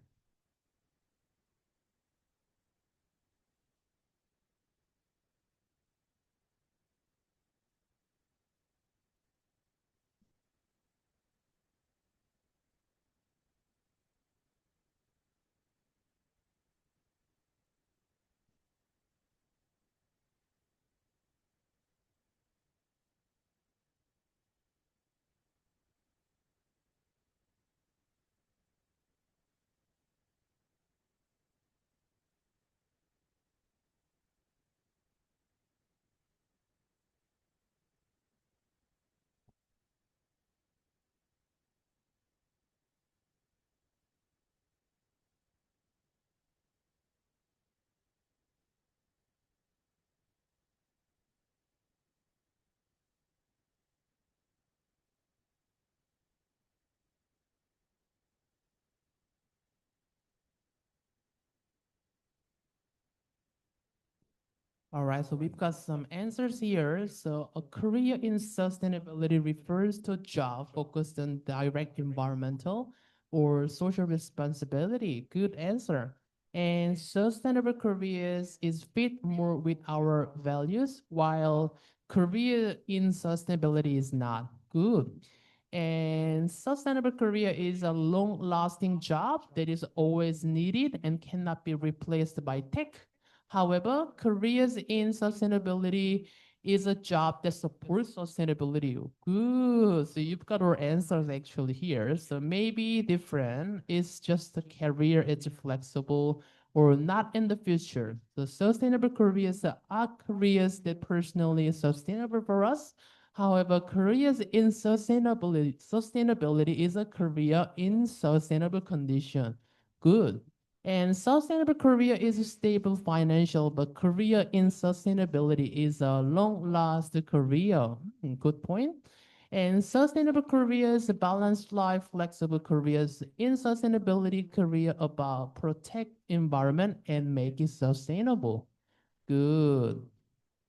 Speaker 4: All right, so we've got some answers here. So a career in sustainability refers to a job focused on direct environmental or social responsibility. Good answer. And sustainable careers is fit more with our values, while career in sustainability is not. Good. And sustainable career is a long-lasting job that is always needed and cannot be replaced by tech. However, careers in sustainability is a job that supports sustainability. Good. So you've got our answers actually here. So maybe different. It's just the career is flexible or not in the future. So sustainable careers are careers that personally is sustainable for us. However, careers in sustainability is a career in sustainable condition. Good. And sustainable career is a stable financial, but career in sustainability is a long-lasting career. Good point. And sustainable careers, balanced life, flexible careers. In sustainability, career about protect environment and make it sustainable. Good.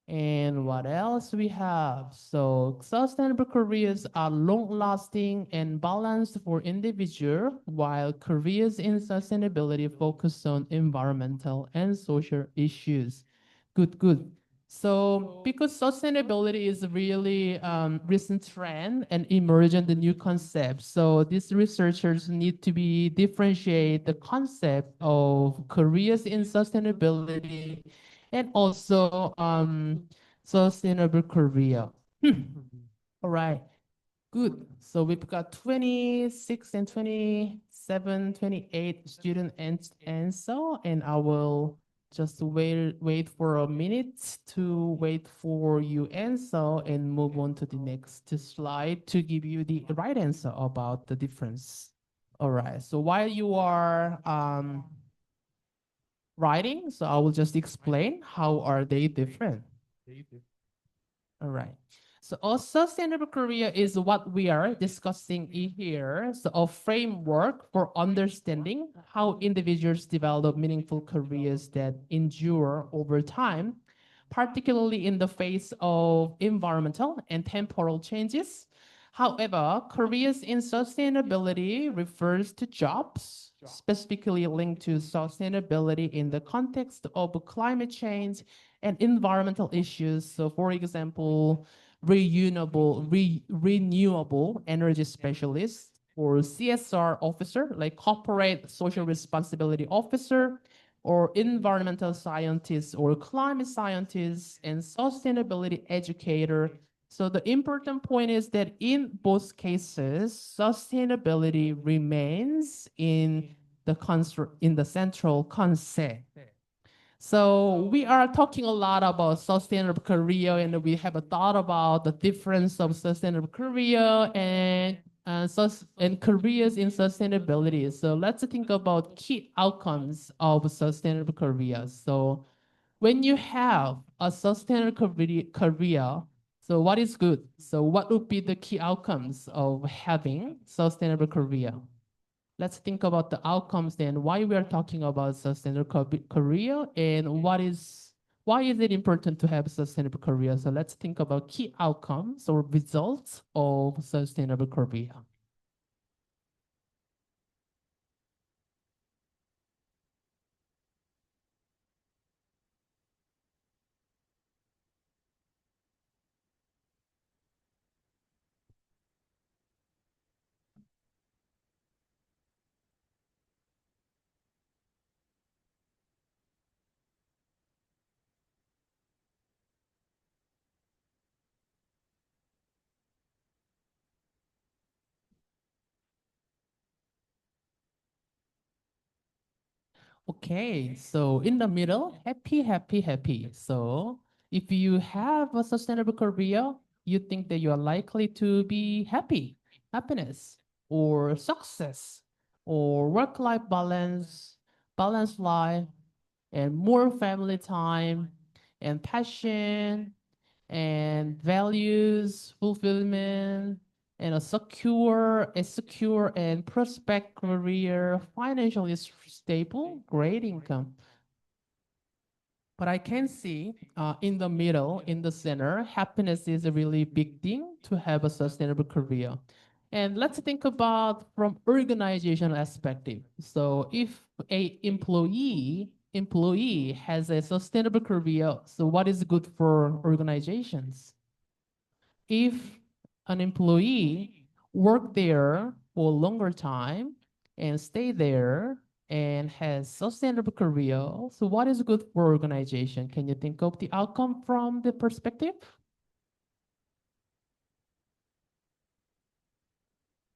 Speaker 4: And what else we have? So sustainable careers are long-lasting and balanced for individual, while careers in sustainability focus on environmental and social issues. Good, good. So because sustainability is really recent trend and emergent new concept, so these researchers need to be differentiate the concept of careers in sustainability and also sustainable career. All right, good. So we've got 26 and 27, 28 student answer, and I will just wait for a minute to wait for you answer and move on to the next slide to give you the right answer about the difference. All right, so while you are writing, so I will just explain how are they different. All right. So a sustainable career is what we are discussing here. So a framework for understanding how individuals develop meaningful careers that endure over time, particularly in the face of environmental and temporal changes. However, careers in sustainability refers to jobs specifically linked to sustainability in the context of climate change and environmental issues. So, for example, renewable energy specialist or CSR officer, like corporate social responsibility officer, or environmental scientist or climate scientist and sustainability educator. So the important point is that in both cases, sustainability remains in the central concept. So we are talking a lot about sustainable career, and we have a thought about the difference of sustainable career and careers in sustainability. So let's think about key outcomes of sustainable careers. So when you have a sustainable career, so what is good? So what would be the key outcomes of having sustainable career? Let's think about the outcomes then, why we are talking about sustainable career and why is it important to have sustainable career. So let's think about key outcomes or results of sustainable career. Okay, so in the middle, happy, happy, happy. So if you have a sustainable career, you think that you are likely to be happy, happiness, or success, or work-life balance, balanced life, and more family time, and passion, and values, fulfillment, and a secure and prospect career, financially stable, great income. But I can see in the middle, in the center, happiness is a really big thing to have a sustainable career. And let's think about from organizational perspective. So if a employee has a sustainable career, so what is good for organizations? If an employee work there for a longer time and stay there and has sustainable career, so what is good for organization? Can you think of the outcome from the perspective?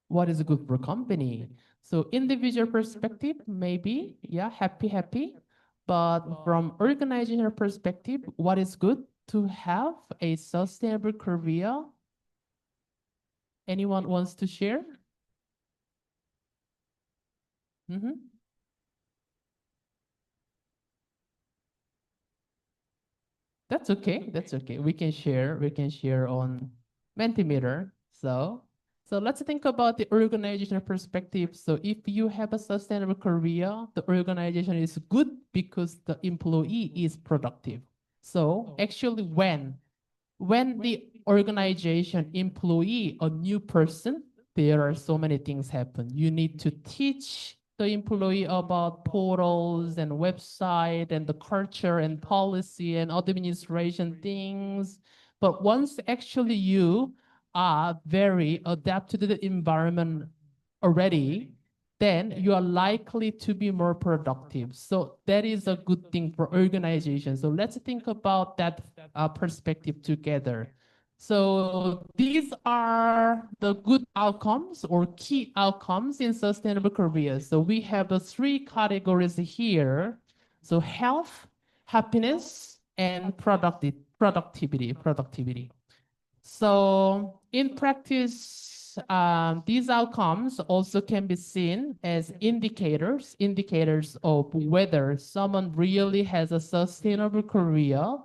Speaker 4: What is good for company? So individual perspective, maybe, yeah, happy. But from organizational perspective, what is good to have a sustainable career? Anyone wants to share? Mm-hmm. That's okay. That's okay. We can share. We can share on Mentimeter. So let's think about the organizational perspective. So if you have a sustainable career, the organization is good because the employee is productive. So actually, when the organization employee a new person, there are so many things happen. You need to teach the employee about portals and website and the culture and policy and administration things. But once actually you are very adapted to the environment already, then you are likely to be more productive. So that is a good thing for organization. So let's think about that perspective together. So these are the good outcomes or key outcomes in sustainable careers. So we have the three categories here. So health, happiness, and productivity. So in practice, these outcomes also can be seen as indicators of whether someone really has a sustainable career.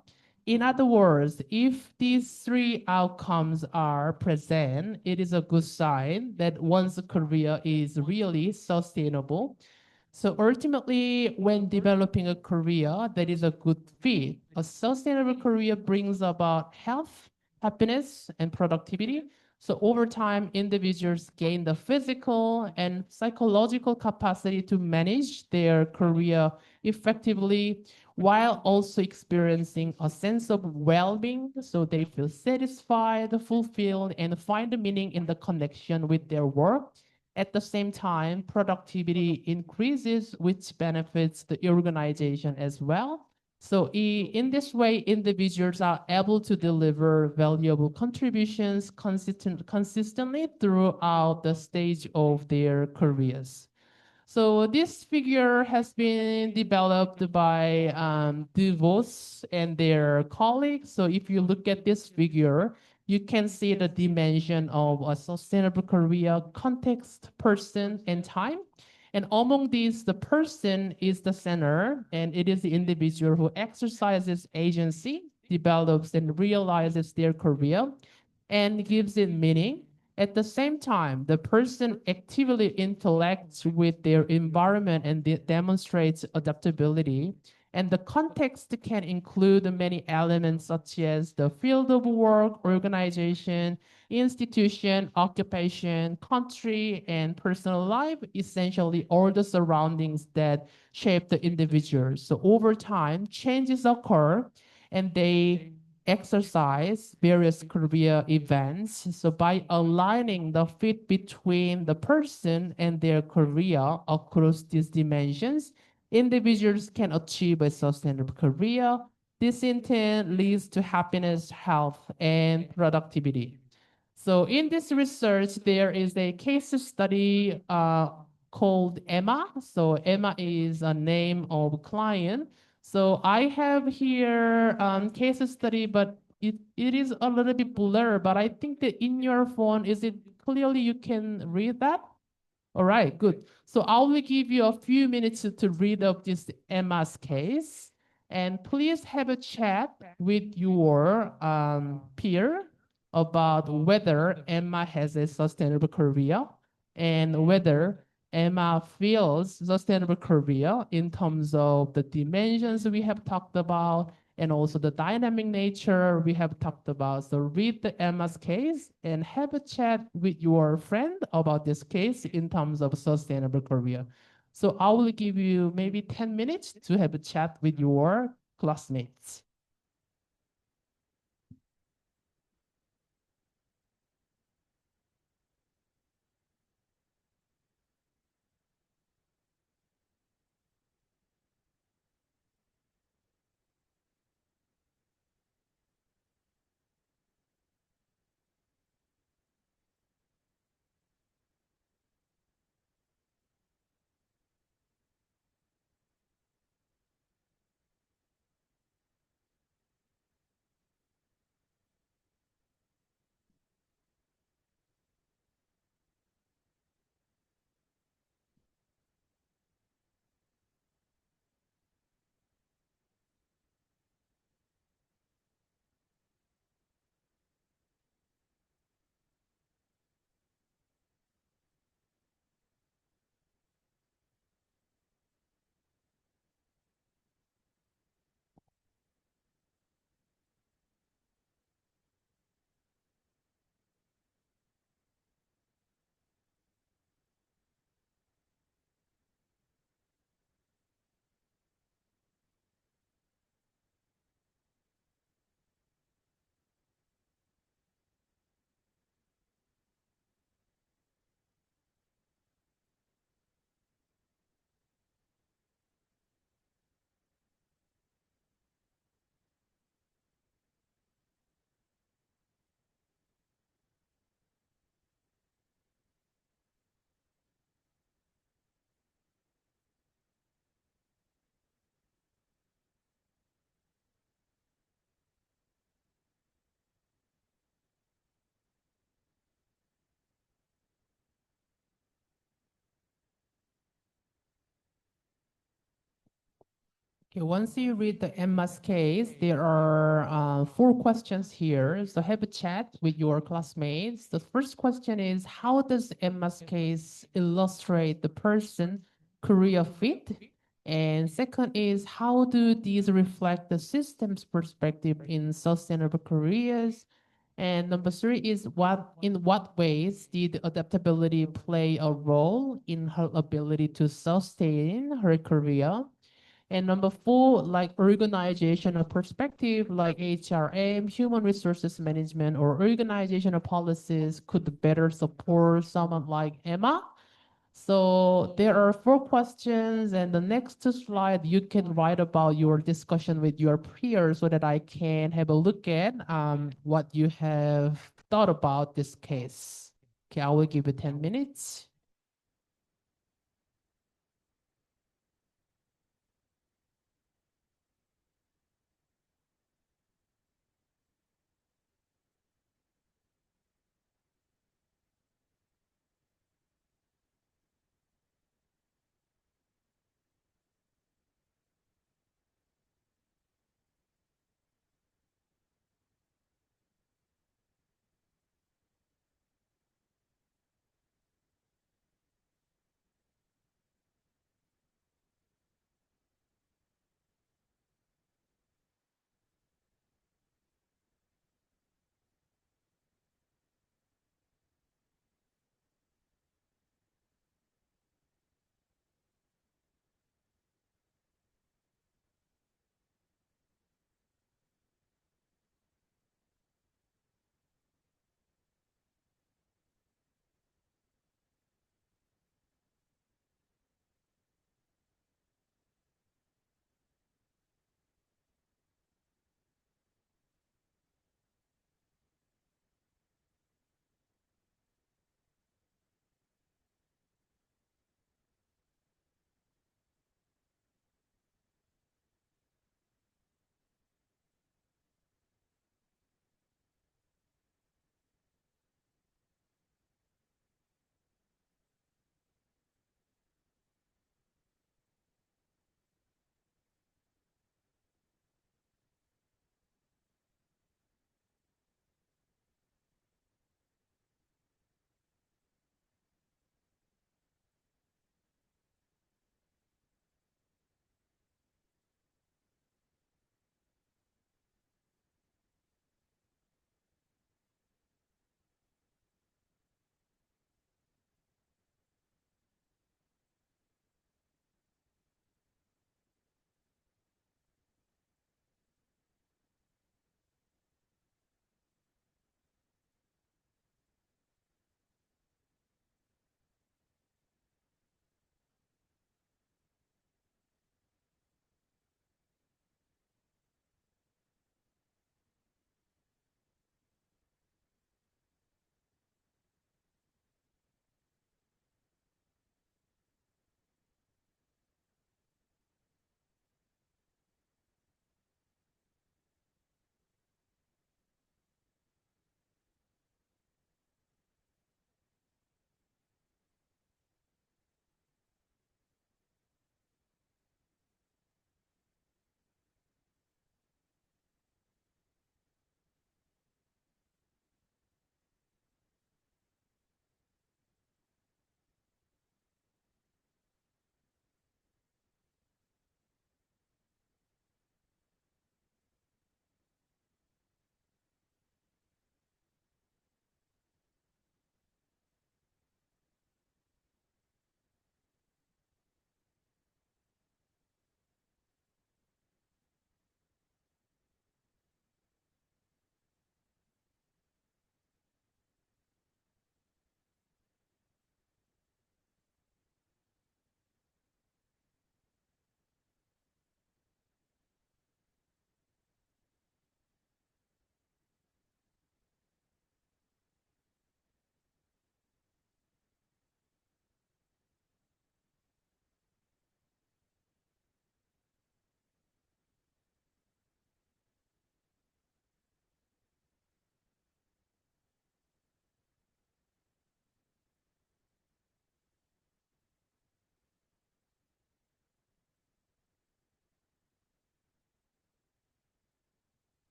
Speaker 4: In other words, if these three outcomes are present, it is a good sign that one's career is really sustainable. So ultimately, when developing a career that is a good fit, a sustainable career brings about health, happiness, and productivity. So over time, individuals gain the physical and psychological capacity to manage their career effectively while also experiencing a sense of well-being. So they feel satisfied, fulfilled, and find the meaning in the connection with their work. At the same time, productivity increases, which benefits the organization as well. So in this way, individuals are able to deliver valuable contributions consistently throughout the stage of their careers. So this figure has been developed by DeVos and their colleagues. So if you look at this figure, you can see the dimension of a sustainable career, context, person, and time. And among these, the person is the center, and it is the individual who exercises agency, develops and realizes their career, and gives it meaning. At the same time, the person actively interacts with their environment and demonstrates adaptability. And the context can include many elements such as the field of work, organization, institution, occupation, country, and personal life, essentially all the surroundings that shape the individual. So over time, changes occur and they exercise various career events. So by aligning the fit between the person and their career across these dimensions, individuals can achieve a sustainable career. This in turn leads to happiness, health, and productivity. So in this research, there is a case study called Emma. So Emma is a name of client. So I have here case study, but it is a little bit blurred, but I think that in your phone, is it clearly you can read that? All right, good. So I will give you a few minutes to read up this Emma's case. And please have a chat with your peer about whether Emma has a sustainable career and whether Emma feels sustainable career in terms of the dimensions we have talked about and also the dynamic nature we have talked about. So read the Emma's case and have a chat with your friend about this case in terms of sustainable career. So I will give you maybe 10 minutes to have a chat with your classmates. Okay, once you read the Emma's case, there are 4 questions here. So have a chat with your classmates. The first question is, how does Emma's case illustrate the person career fit? And second is, how do these reflect the system's perspective in sustainable careers? And number 3 is, in what ways did adaptability play a role in her ability to sustain her career? And number 4, like organizational perspective, like HRM, human resources management, or organizational policies could better support someone like Emma. So there are 4 questions, and the next slide you can write about your discussion with your peers so that I can have a look at what you have thought about this case. Okay, I will give you 10 minutes.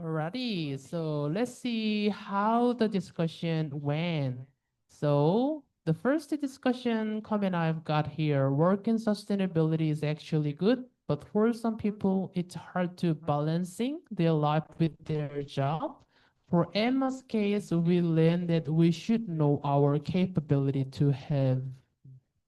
Speaker 4: Alrighty, so let's see how the discussion went. So the first discussion comment I've got here, work and sustainability is actually good, but for some people, it's hard to balancing their life with their job. For Emma's case, we learned that we should know our capability to have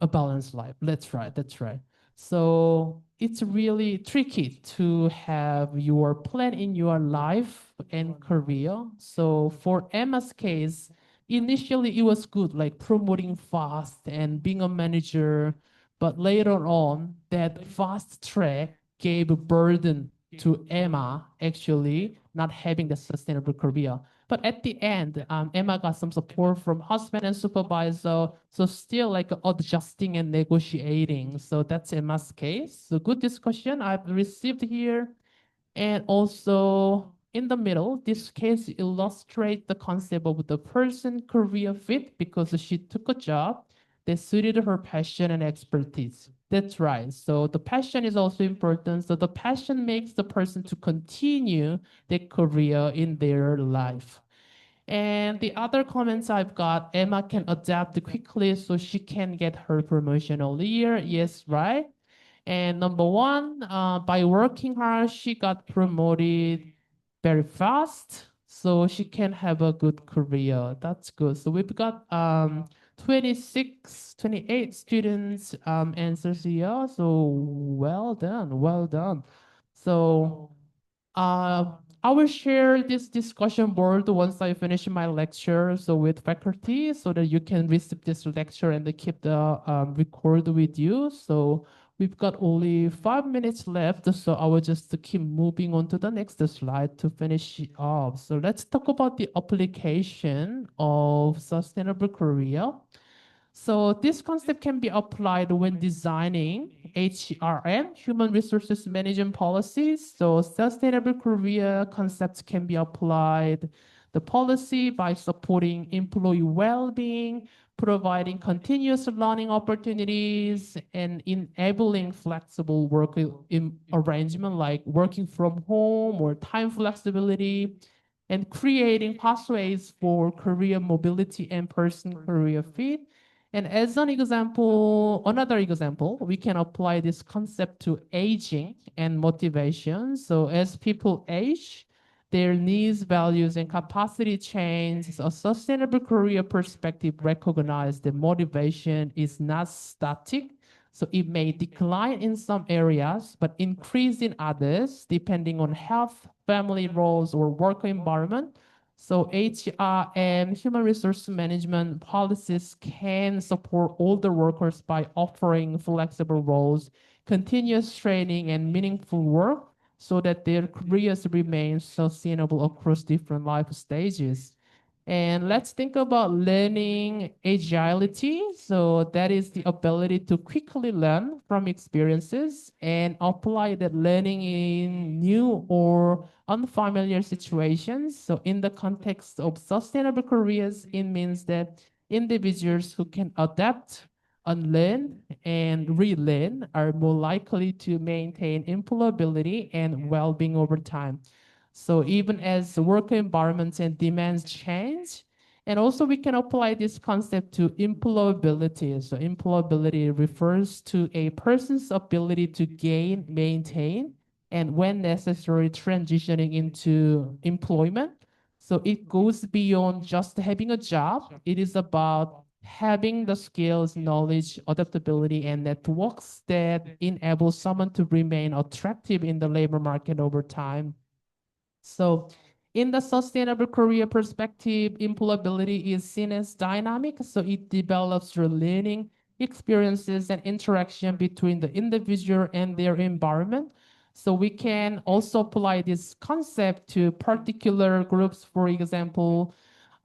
Speaker 4: a balanced life. That's right. That's right. So it's really tricky to have your plan in your life and career. So for Emma's case, initially it was good, like promoting fast and being a manager. But later on, that fast track gave a burden to Emma, actually, not having the sustainable career. But at the end, Emma got some support from husband and supervisor. So still like adjusting and negotiating. So that's Emma's case. So good discussion I've received here. And also in the middle, this case illustrates the concept of the person career fit because she took a job that suited her passion and expertise. That's right. So the passion is also important. So the passion makes the person to continue their career in their life. And the other comments I've got, Emma can adapt quickly so she can get her promotion earlier. Yes, right? And number one, by working hard, she got promoted very fast, so she can have a good career. That's good. So we've got 26, 28 students answers here. So well done, well done. So uh, I will share this discussion board once I finish my lecture, so with faculty, so that you can receive this lecture and they keep the record with you. So we've got only 5 minutes left, so I will just keep moving on to the next slide to finish it off. So let's talk about the application of sustainable career. So this concept can be applied when designing HRM, human resources management policies. So sustainable career concepts can be applied the policy by supporting employee well-being, providing continuous learning opportunities, and enabling flexible work arrangement like working from home or time flexibility, and creating pathways for career mobility and person career fit. And as an example, another example, we can apply this concept to aging and motivation. So as people age, their needs, values, and capacity change. So a sustainable career perspective recognize that motivation is not static. So it may decline in some areas, but increase in others, depending on health, family roles, or work environment. So HR and human resource management policies can support older workers by offering flexible roles, continuous training, and meaningful work so that their careers remain sustainable across different life stages. And let's think about learning agility. So that is the ability to quickly learn from experiences and apply that learning in new or unfamiliar situations. So in the context of sustainable careers, it means that individuals who can adapt, unlearn, and relearn are more likely to maintain employability and well-being over time. So even as the work environments and demands change, and also we can apply this concept to employability. So employability refers to a person's ability to gain, maintain, and when necessary, transitioning into employment. So it goes beyond just having a job. It is about having the skills, knowledge, adaptability, and networks that enable someone to remain attractive in the labor market over time. So in the sustainable career perspective, employability is seen as dynamic. So it develops through learning, experiences, and interaction between the individual and their environment. So we can also apply this concept to particular groups. For example,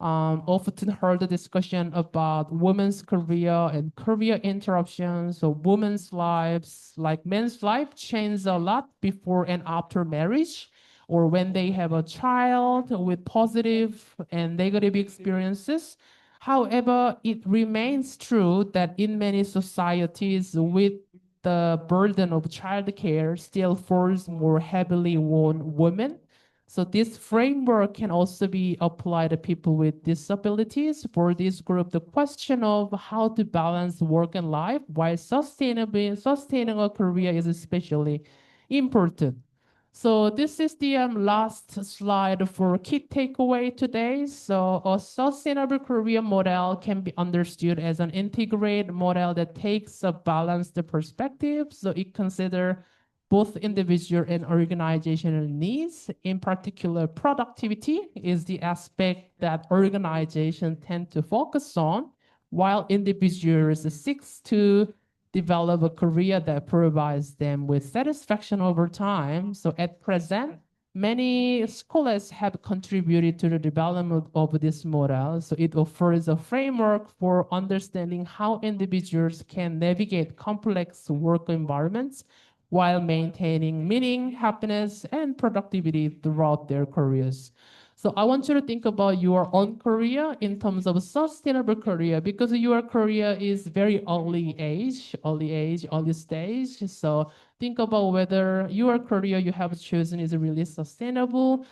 Speaker 4: often heard the discussion about women's career and career interruptions. So women's lives, like men's life, change a lot before and after marriage, or when they have a child with positive and negative experiences. However, it remains true that in many societies, with the burden of childcare still falls more heavily on women. So this framework can also be applied to people with disabilities. For this group, the question of how to balance work and life while sustaining a career is especially important. So this is the last slide for key takeaway today. So a sustainable career model can be understood as an integrated model that takes a balanced perspective. So it considers both individual and organizational needs. In particular, productivity is the aspect that organizations tend to focus on, while individuals seek to develop a career that provides them with satisfaction over time. So at present, many scholars have contributed to the development of this model. So it offers a framework for understanding how individuals can navigate complex work environments while maintaining meaning, happiness, and productivity throughout their careers. So I want you to think about your own career in terms of a sustainable career, because your career is very early stage. So think about whether your career you have chosen is really sustainable.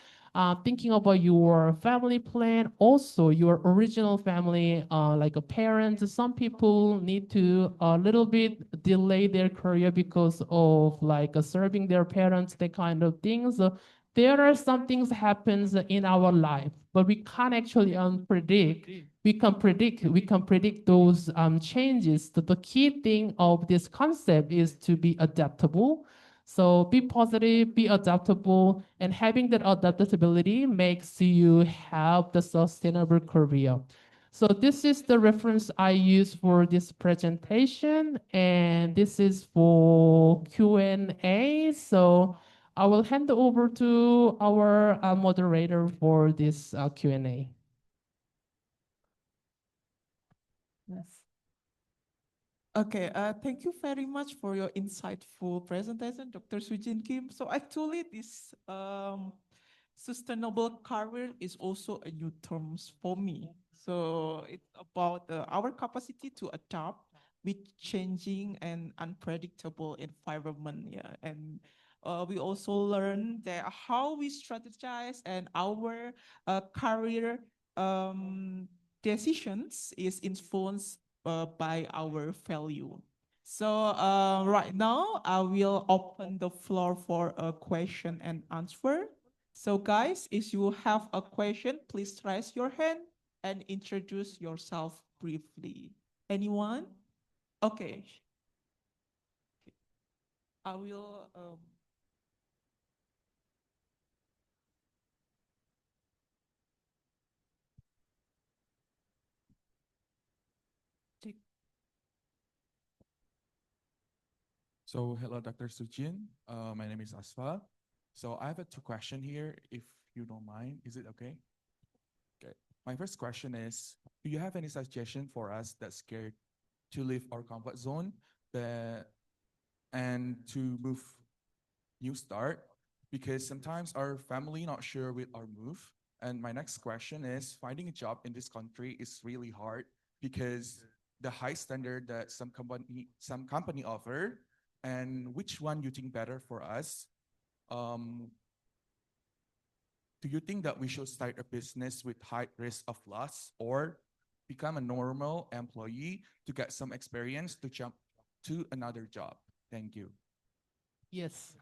Speaker 4: Thinking about your family plan, also your original family, like a parent. Some people need to a little bit delay their career because of like serving their parents, that kind of things. There are some things happens in our life, but we can't actually predict. We can predict those changes. The key thing of this concept is to be adaptable. So be positive, be adaptable, and having that adaptability makes you have the sustainable career. So this is the reference I use for this presentation, and this is for Q&A. So I will hand over to our moderator for this Q&A.
Speaker 2: Yes.
Speaker 1: Okay, thank you very much for your insightful presentation, Dr. Sujin Kim. So actually, this sustainable career is also a new terms for me. So it's about our capacity to adapt with changing and unpredictable environment. Yeah, and we also learn that how we strategize and our career um, decisions is influenced by our value. So right now, I will open the floor for a question and answer. So guys, if you have a question, please raise your hand and introduce yourself briefly. Anyone? Okay. I will take.
Speaker 5: So hello, Dr. Sujin. My name is Asfa. So I have two questions here, if you don't mind. Is it okay? Okay. My first question is, do you have any suggestion for us that's scared to leave our comfort zone that, and to move new start? Because sometimes our family not sure with our move. And my next question is, finding a job in this country is really hard because the high standard that some company offer, and which one you think better for us? Um, do you think that we should start a business with high risk of loss, or become a normal employee to get some experience to jump to another job? Thank you.
Speaker 4: Yes.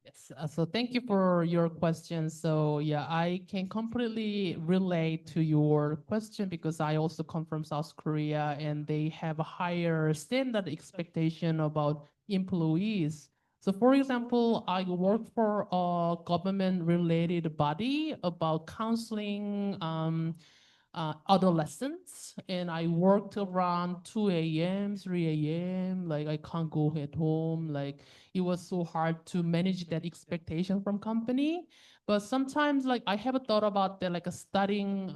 Speaker 4: Yes, so thank you for your question. So yeah, I can completely relate to your question because I also come from South Korea and they have a higher standard expectation about employees. So for example, I work for a government related body about counseling adolescents, and I worked around 2 a.m., 3 a.m. Like I can't go at home. Like it was so hard to manage that expectation from company. But sometimes like I have a thought about that, like a studying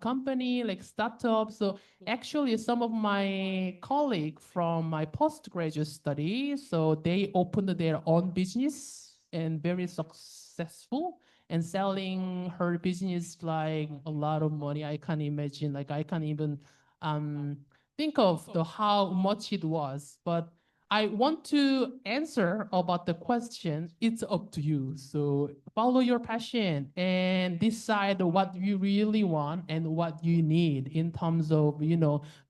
Speaker 4: company, like startup. So actually some of my colleagues from my postgraduate study, so they opened their own business and very successful and selling her business like a lot of money. I can't imagine, like I can't even um think of the how much it was. But I want to answer about the question. It's up to you. So follow your passion and decide what you really want and what you need in terms of,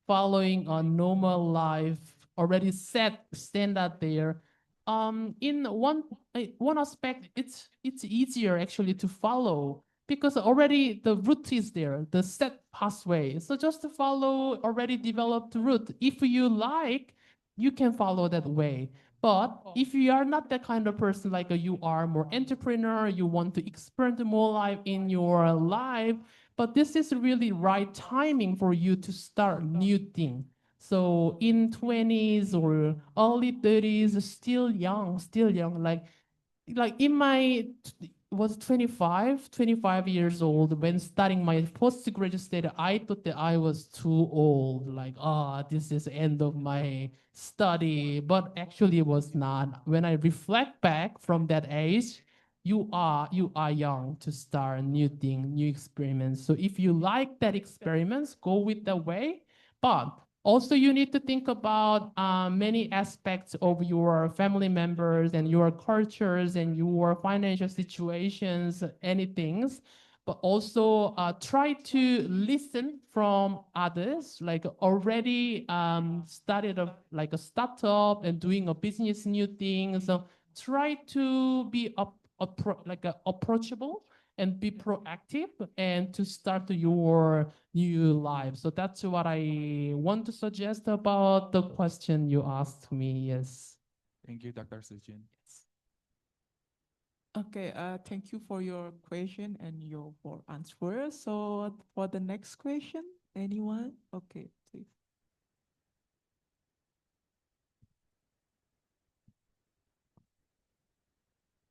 Speaker 4: following a normal life already set standard there. In one aspect, it's easier actually to follow because already the route is there, the set pathway. So just to follow already developed route. If you like, you can follow that way. But if you are not that kind of person, like you are more entrepreneur, you want to experience more life in your life, but this is really right timing for you to start new thing. So in 20s or early 30s, still young, like in my was 25 years old when starting my postgraduate study. I thought that I was too old, like, this is end of my study, but actually it was not. When I reflect back from that age, you are young to start new thing, new experiments. So if you like that experiments, go with the way. But also, you need to think about many aspects of your family members and your cultures and your financial situations, any things. But also try to listen from others, like already started like a startup and doing a business new thing. So try to be approachable and be proactive and to start your new life. So that's what I want to suggest about the question you asked me. Yes.
Speaker 5: Thank you, Dr. Sujin.
Speaker 1: Okay, thank you for your question and your for answer. So for the next question, anyone? Okay, please.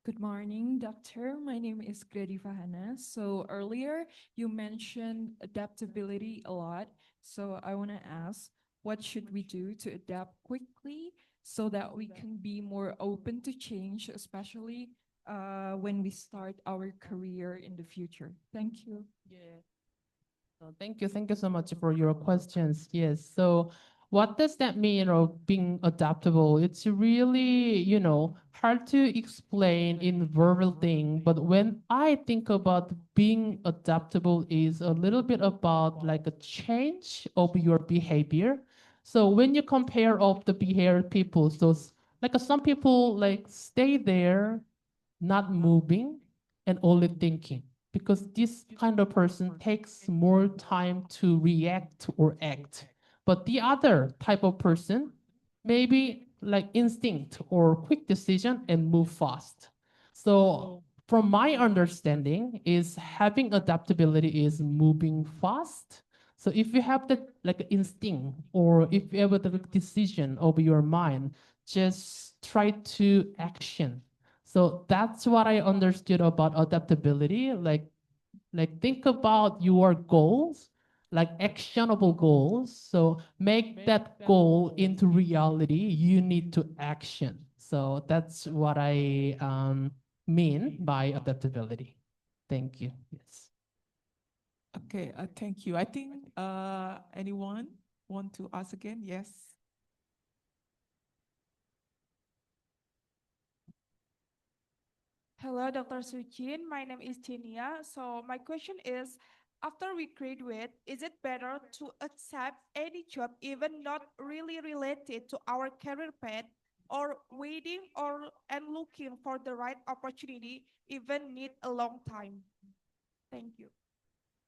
Speaker 6: Good morning, doctor. My name is Grady Fahana. So earlier you mentioned adaptability a lot. So I want to ask, what should we do to adapt quickly so that we can be more open to change, especially when we start our career in the future? Thank you.
Speaker 4: Yeah. So thank you so much for your questions. Yes. So what does that mean of being adaptable? It's really, hard to explain in verbal thing, but when I think about being adaptable is a little bit about like a change of your behavior. So when you compare of the behavior people, so some people like stay there not moving and only thinking because this kind of person takes more time to react or act. But the other type of person, maybe like instinct or quick decision and move fast. So from my understanding is having adaptability is moving fast. So if you have that like instinct or if you have the decision over your mind, just try to action. So that's what I understood about adaptability. Like think about your goals, like actionable goals. So make that goal into reality. You need to action. So that's what I mean by adaptability. Thank you. Yes.
Speaker 1: Okay, thank you. I think anyone want to ask again? Yes.
Speaker 7: Hello, Dr. Sujin. My name is Tinia. So my question is, after we graduate, is it better to accept any job, even not really related to our career path, or waiting or and looking for the right opportunity, even need a long time? Thank you.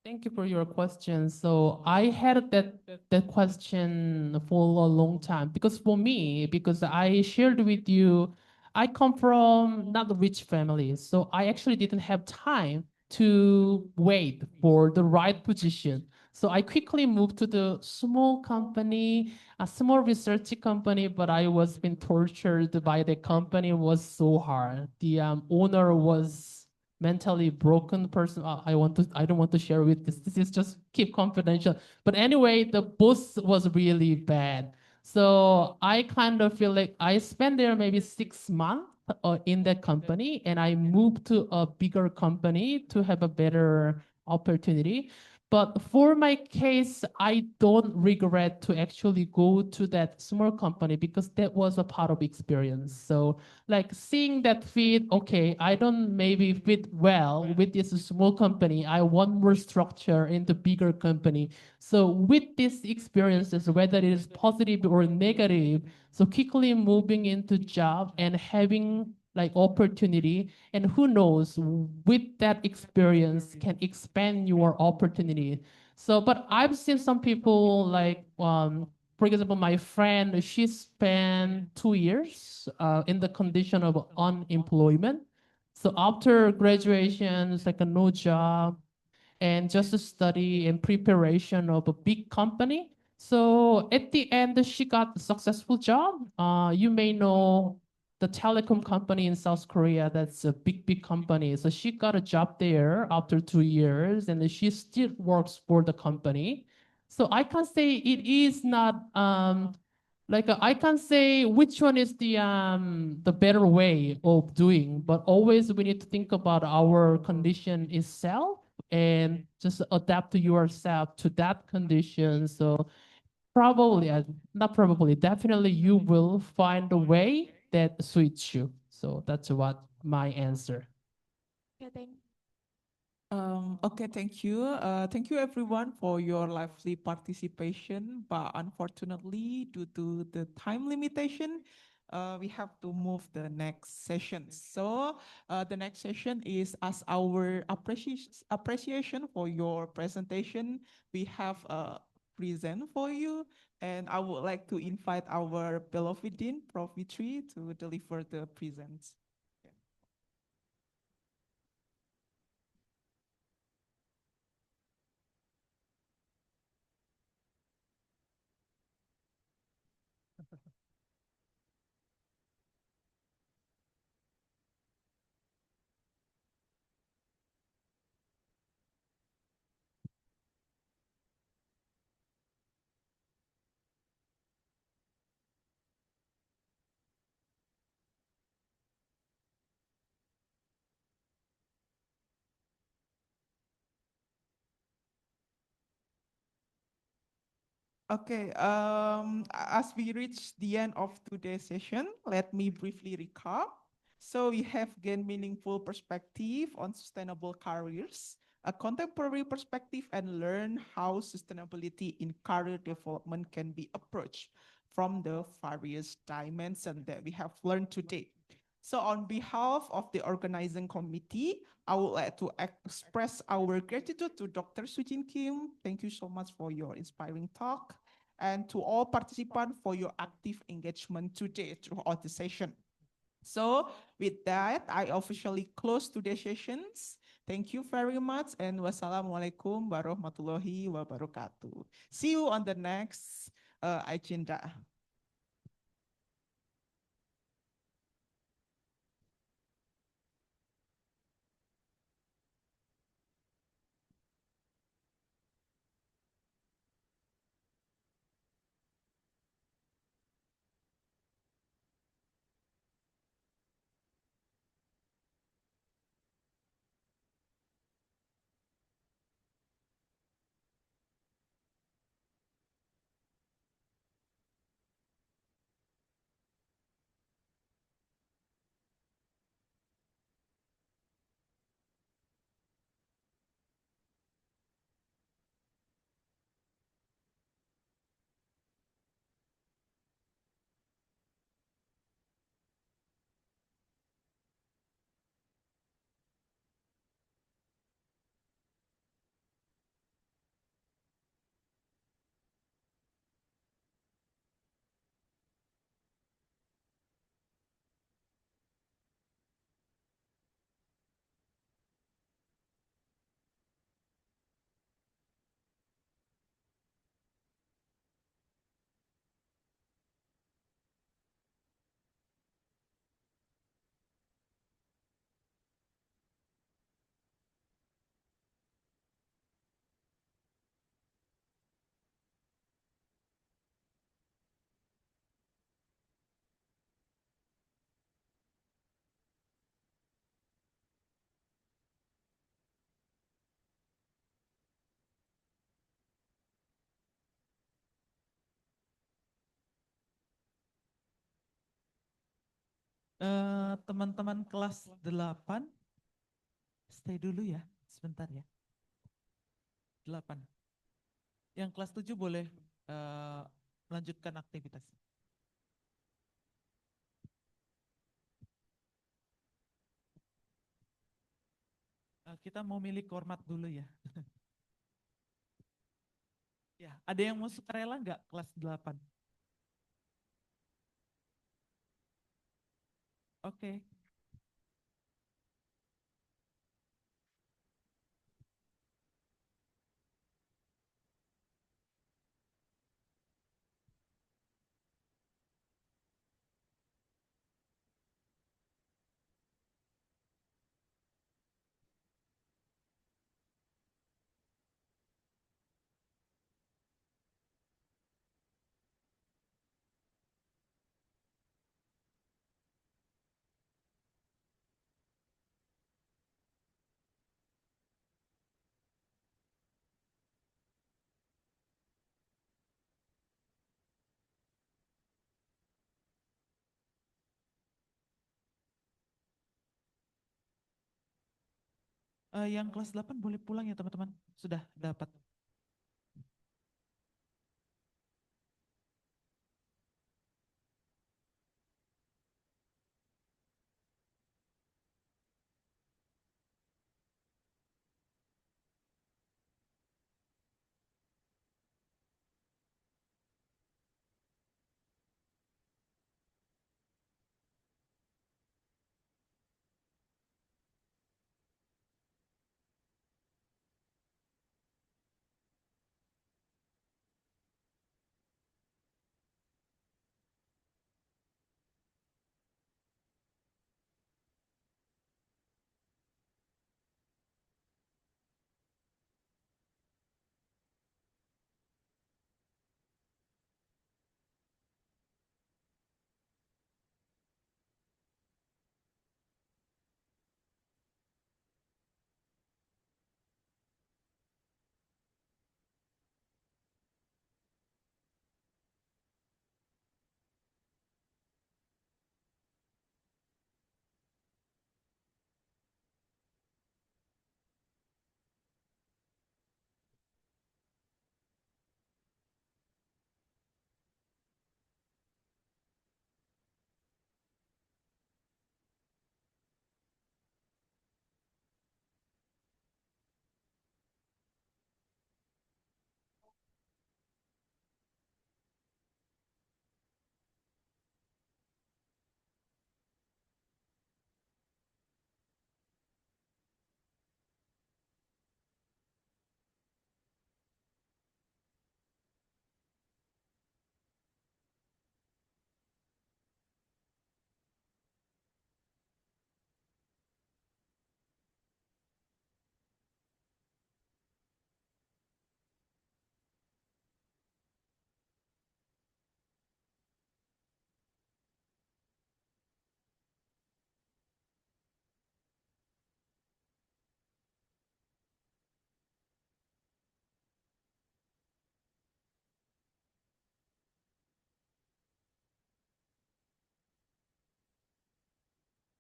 Speaker 4: Thank you for your question. So I had that question for a long time because for me, because I shared with you, I come from not a rich family, so I actually didn't have time to wait for the right position. So I quickly moved to the small company, a small research company, but I was being tortured by the company. It was so hard. The owner was mentally broken person. I don't want to share with this. This is just keep confidential. But anyway, the boss was really bad. So I kind of feel like I spent there maybe 6 months in that company, and I moved to a bigger company to have a better opportunity. But for my case, I don't regret to actually go to that small company because that was a part of experience. So like seeing that fit, okay, I don't maybe fit well with this small company. I want more structure in the bigger company. So with these experiences, whether it is positive or negative, so quickly moving into job and having like opportunity, and who knows, with that experience can expand your opportunity. So but I've seen some people like for example, my friend, she spent 2 years in the condition of unemployment. So after graduation, it's like a no job and just a study and preparation of a big company. So at the end, she got a successful job. You may know the telecom company in South Korea. That's a big company. So she got a job there after 2 years, and she still works for the company. So I can say it is not I can't say which one is the better way of doing, but always we need to think about our condition itself and just adapt to yourself to that condition. So probably, not probably, definitely you will find a way that suits you. So that's what my answer.
Speaker 7: Okay, thank
Speaker 1: Okay, thank you. Thank you everyone for your lively participation. But unfortunately, due to the time limitation, we have to move the next session. So the next session is as our appreciation for your presentation. We have a present for you, and I would like to invite our beloved Dean, Prof. Vitri, to deliver the presents. Okay, as we reach the end of today's session, let me briefly recap. So we have gained meaningful perspective on sustainable careers, a contemporary perspective, and learn how sustainability in career development can be approached from the various dimensions that we have learned today. So on behalf of the organizing committee, I would like to express our gratitude to Dr. Sujin Kim. Thank you so much for your inspiring talk, and to all participants for your active engagement today throughout the session. So with that, I officially close today's sessions. Thank you very much, and wassalamualaikum warahmatullahi wabarakatuh. See you on the next agenda.
Speaker 2: Teman-teman kelas 8, stay dulu ya, sebentar ya. 8. Yang kelas 7 boleh melanjutkan aktivitas. Kita mau milih kormat dulu ya. Ya, ada yang mau sukarela nggak kelas 8? Oke. Yang kelas 8 boleh pulang ya teman-teman. Sudah dapat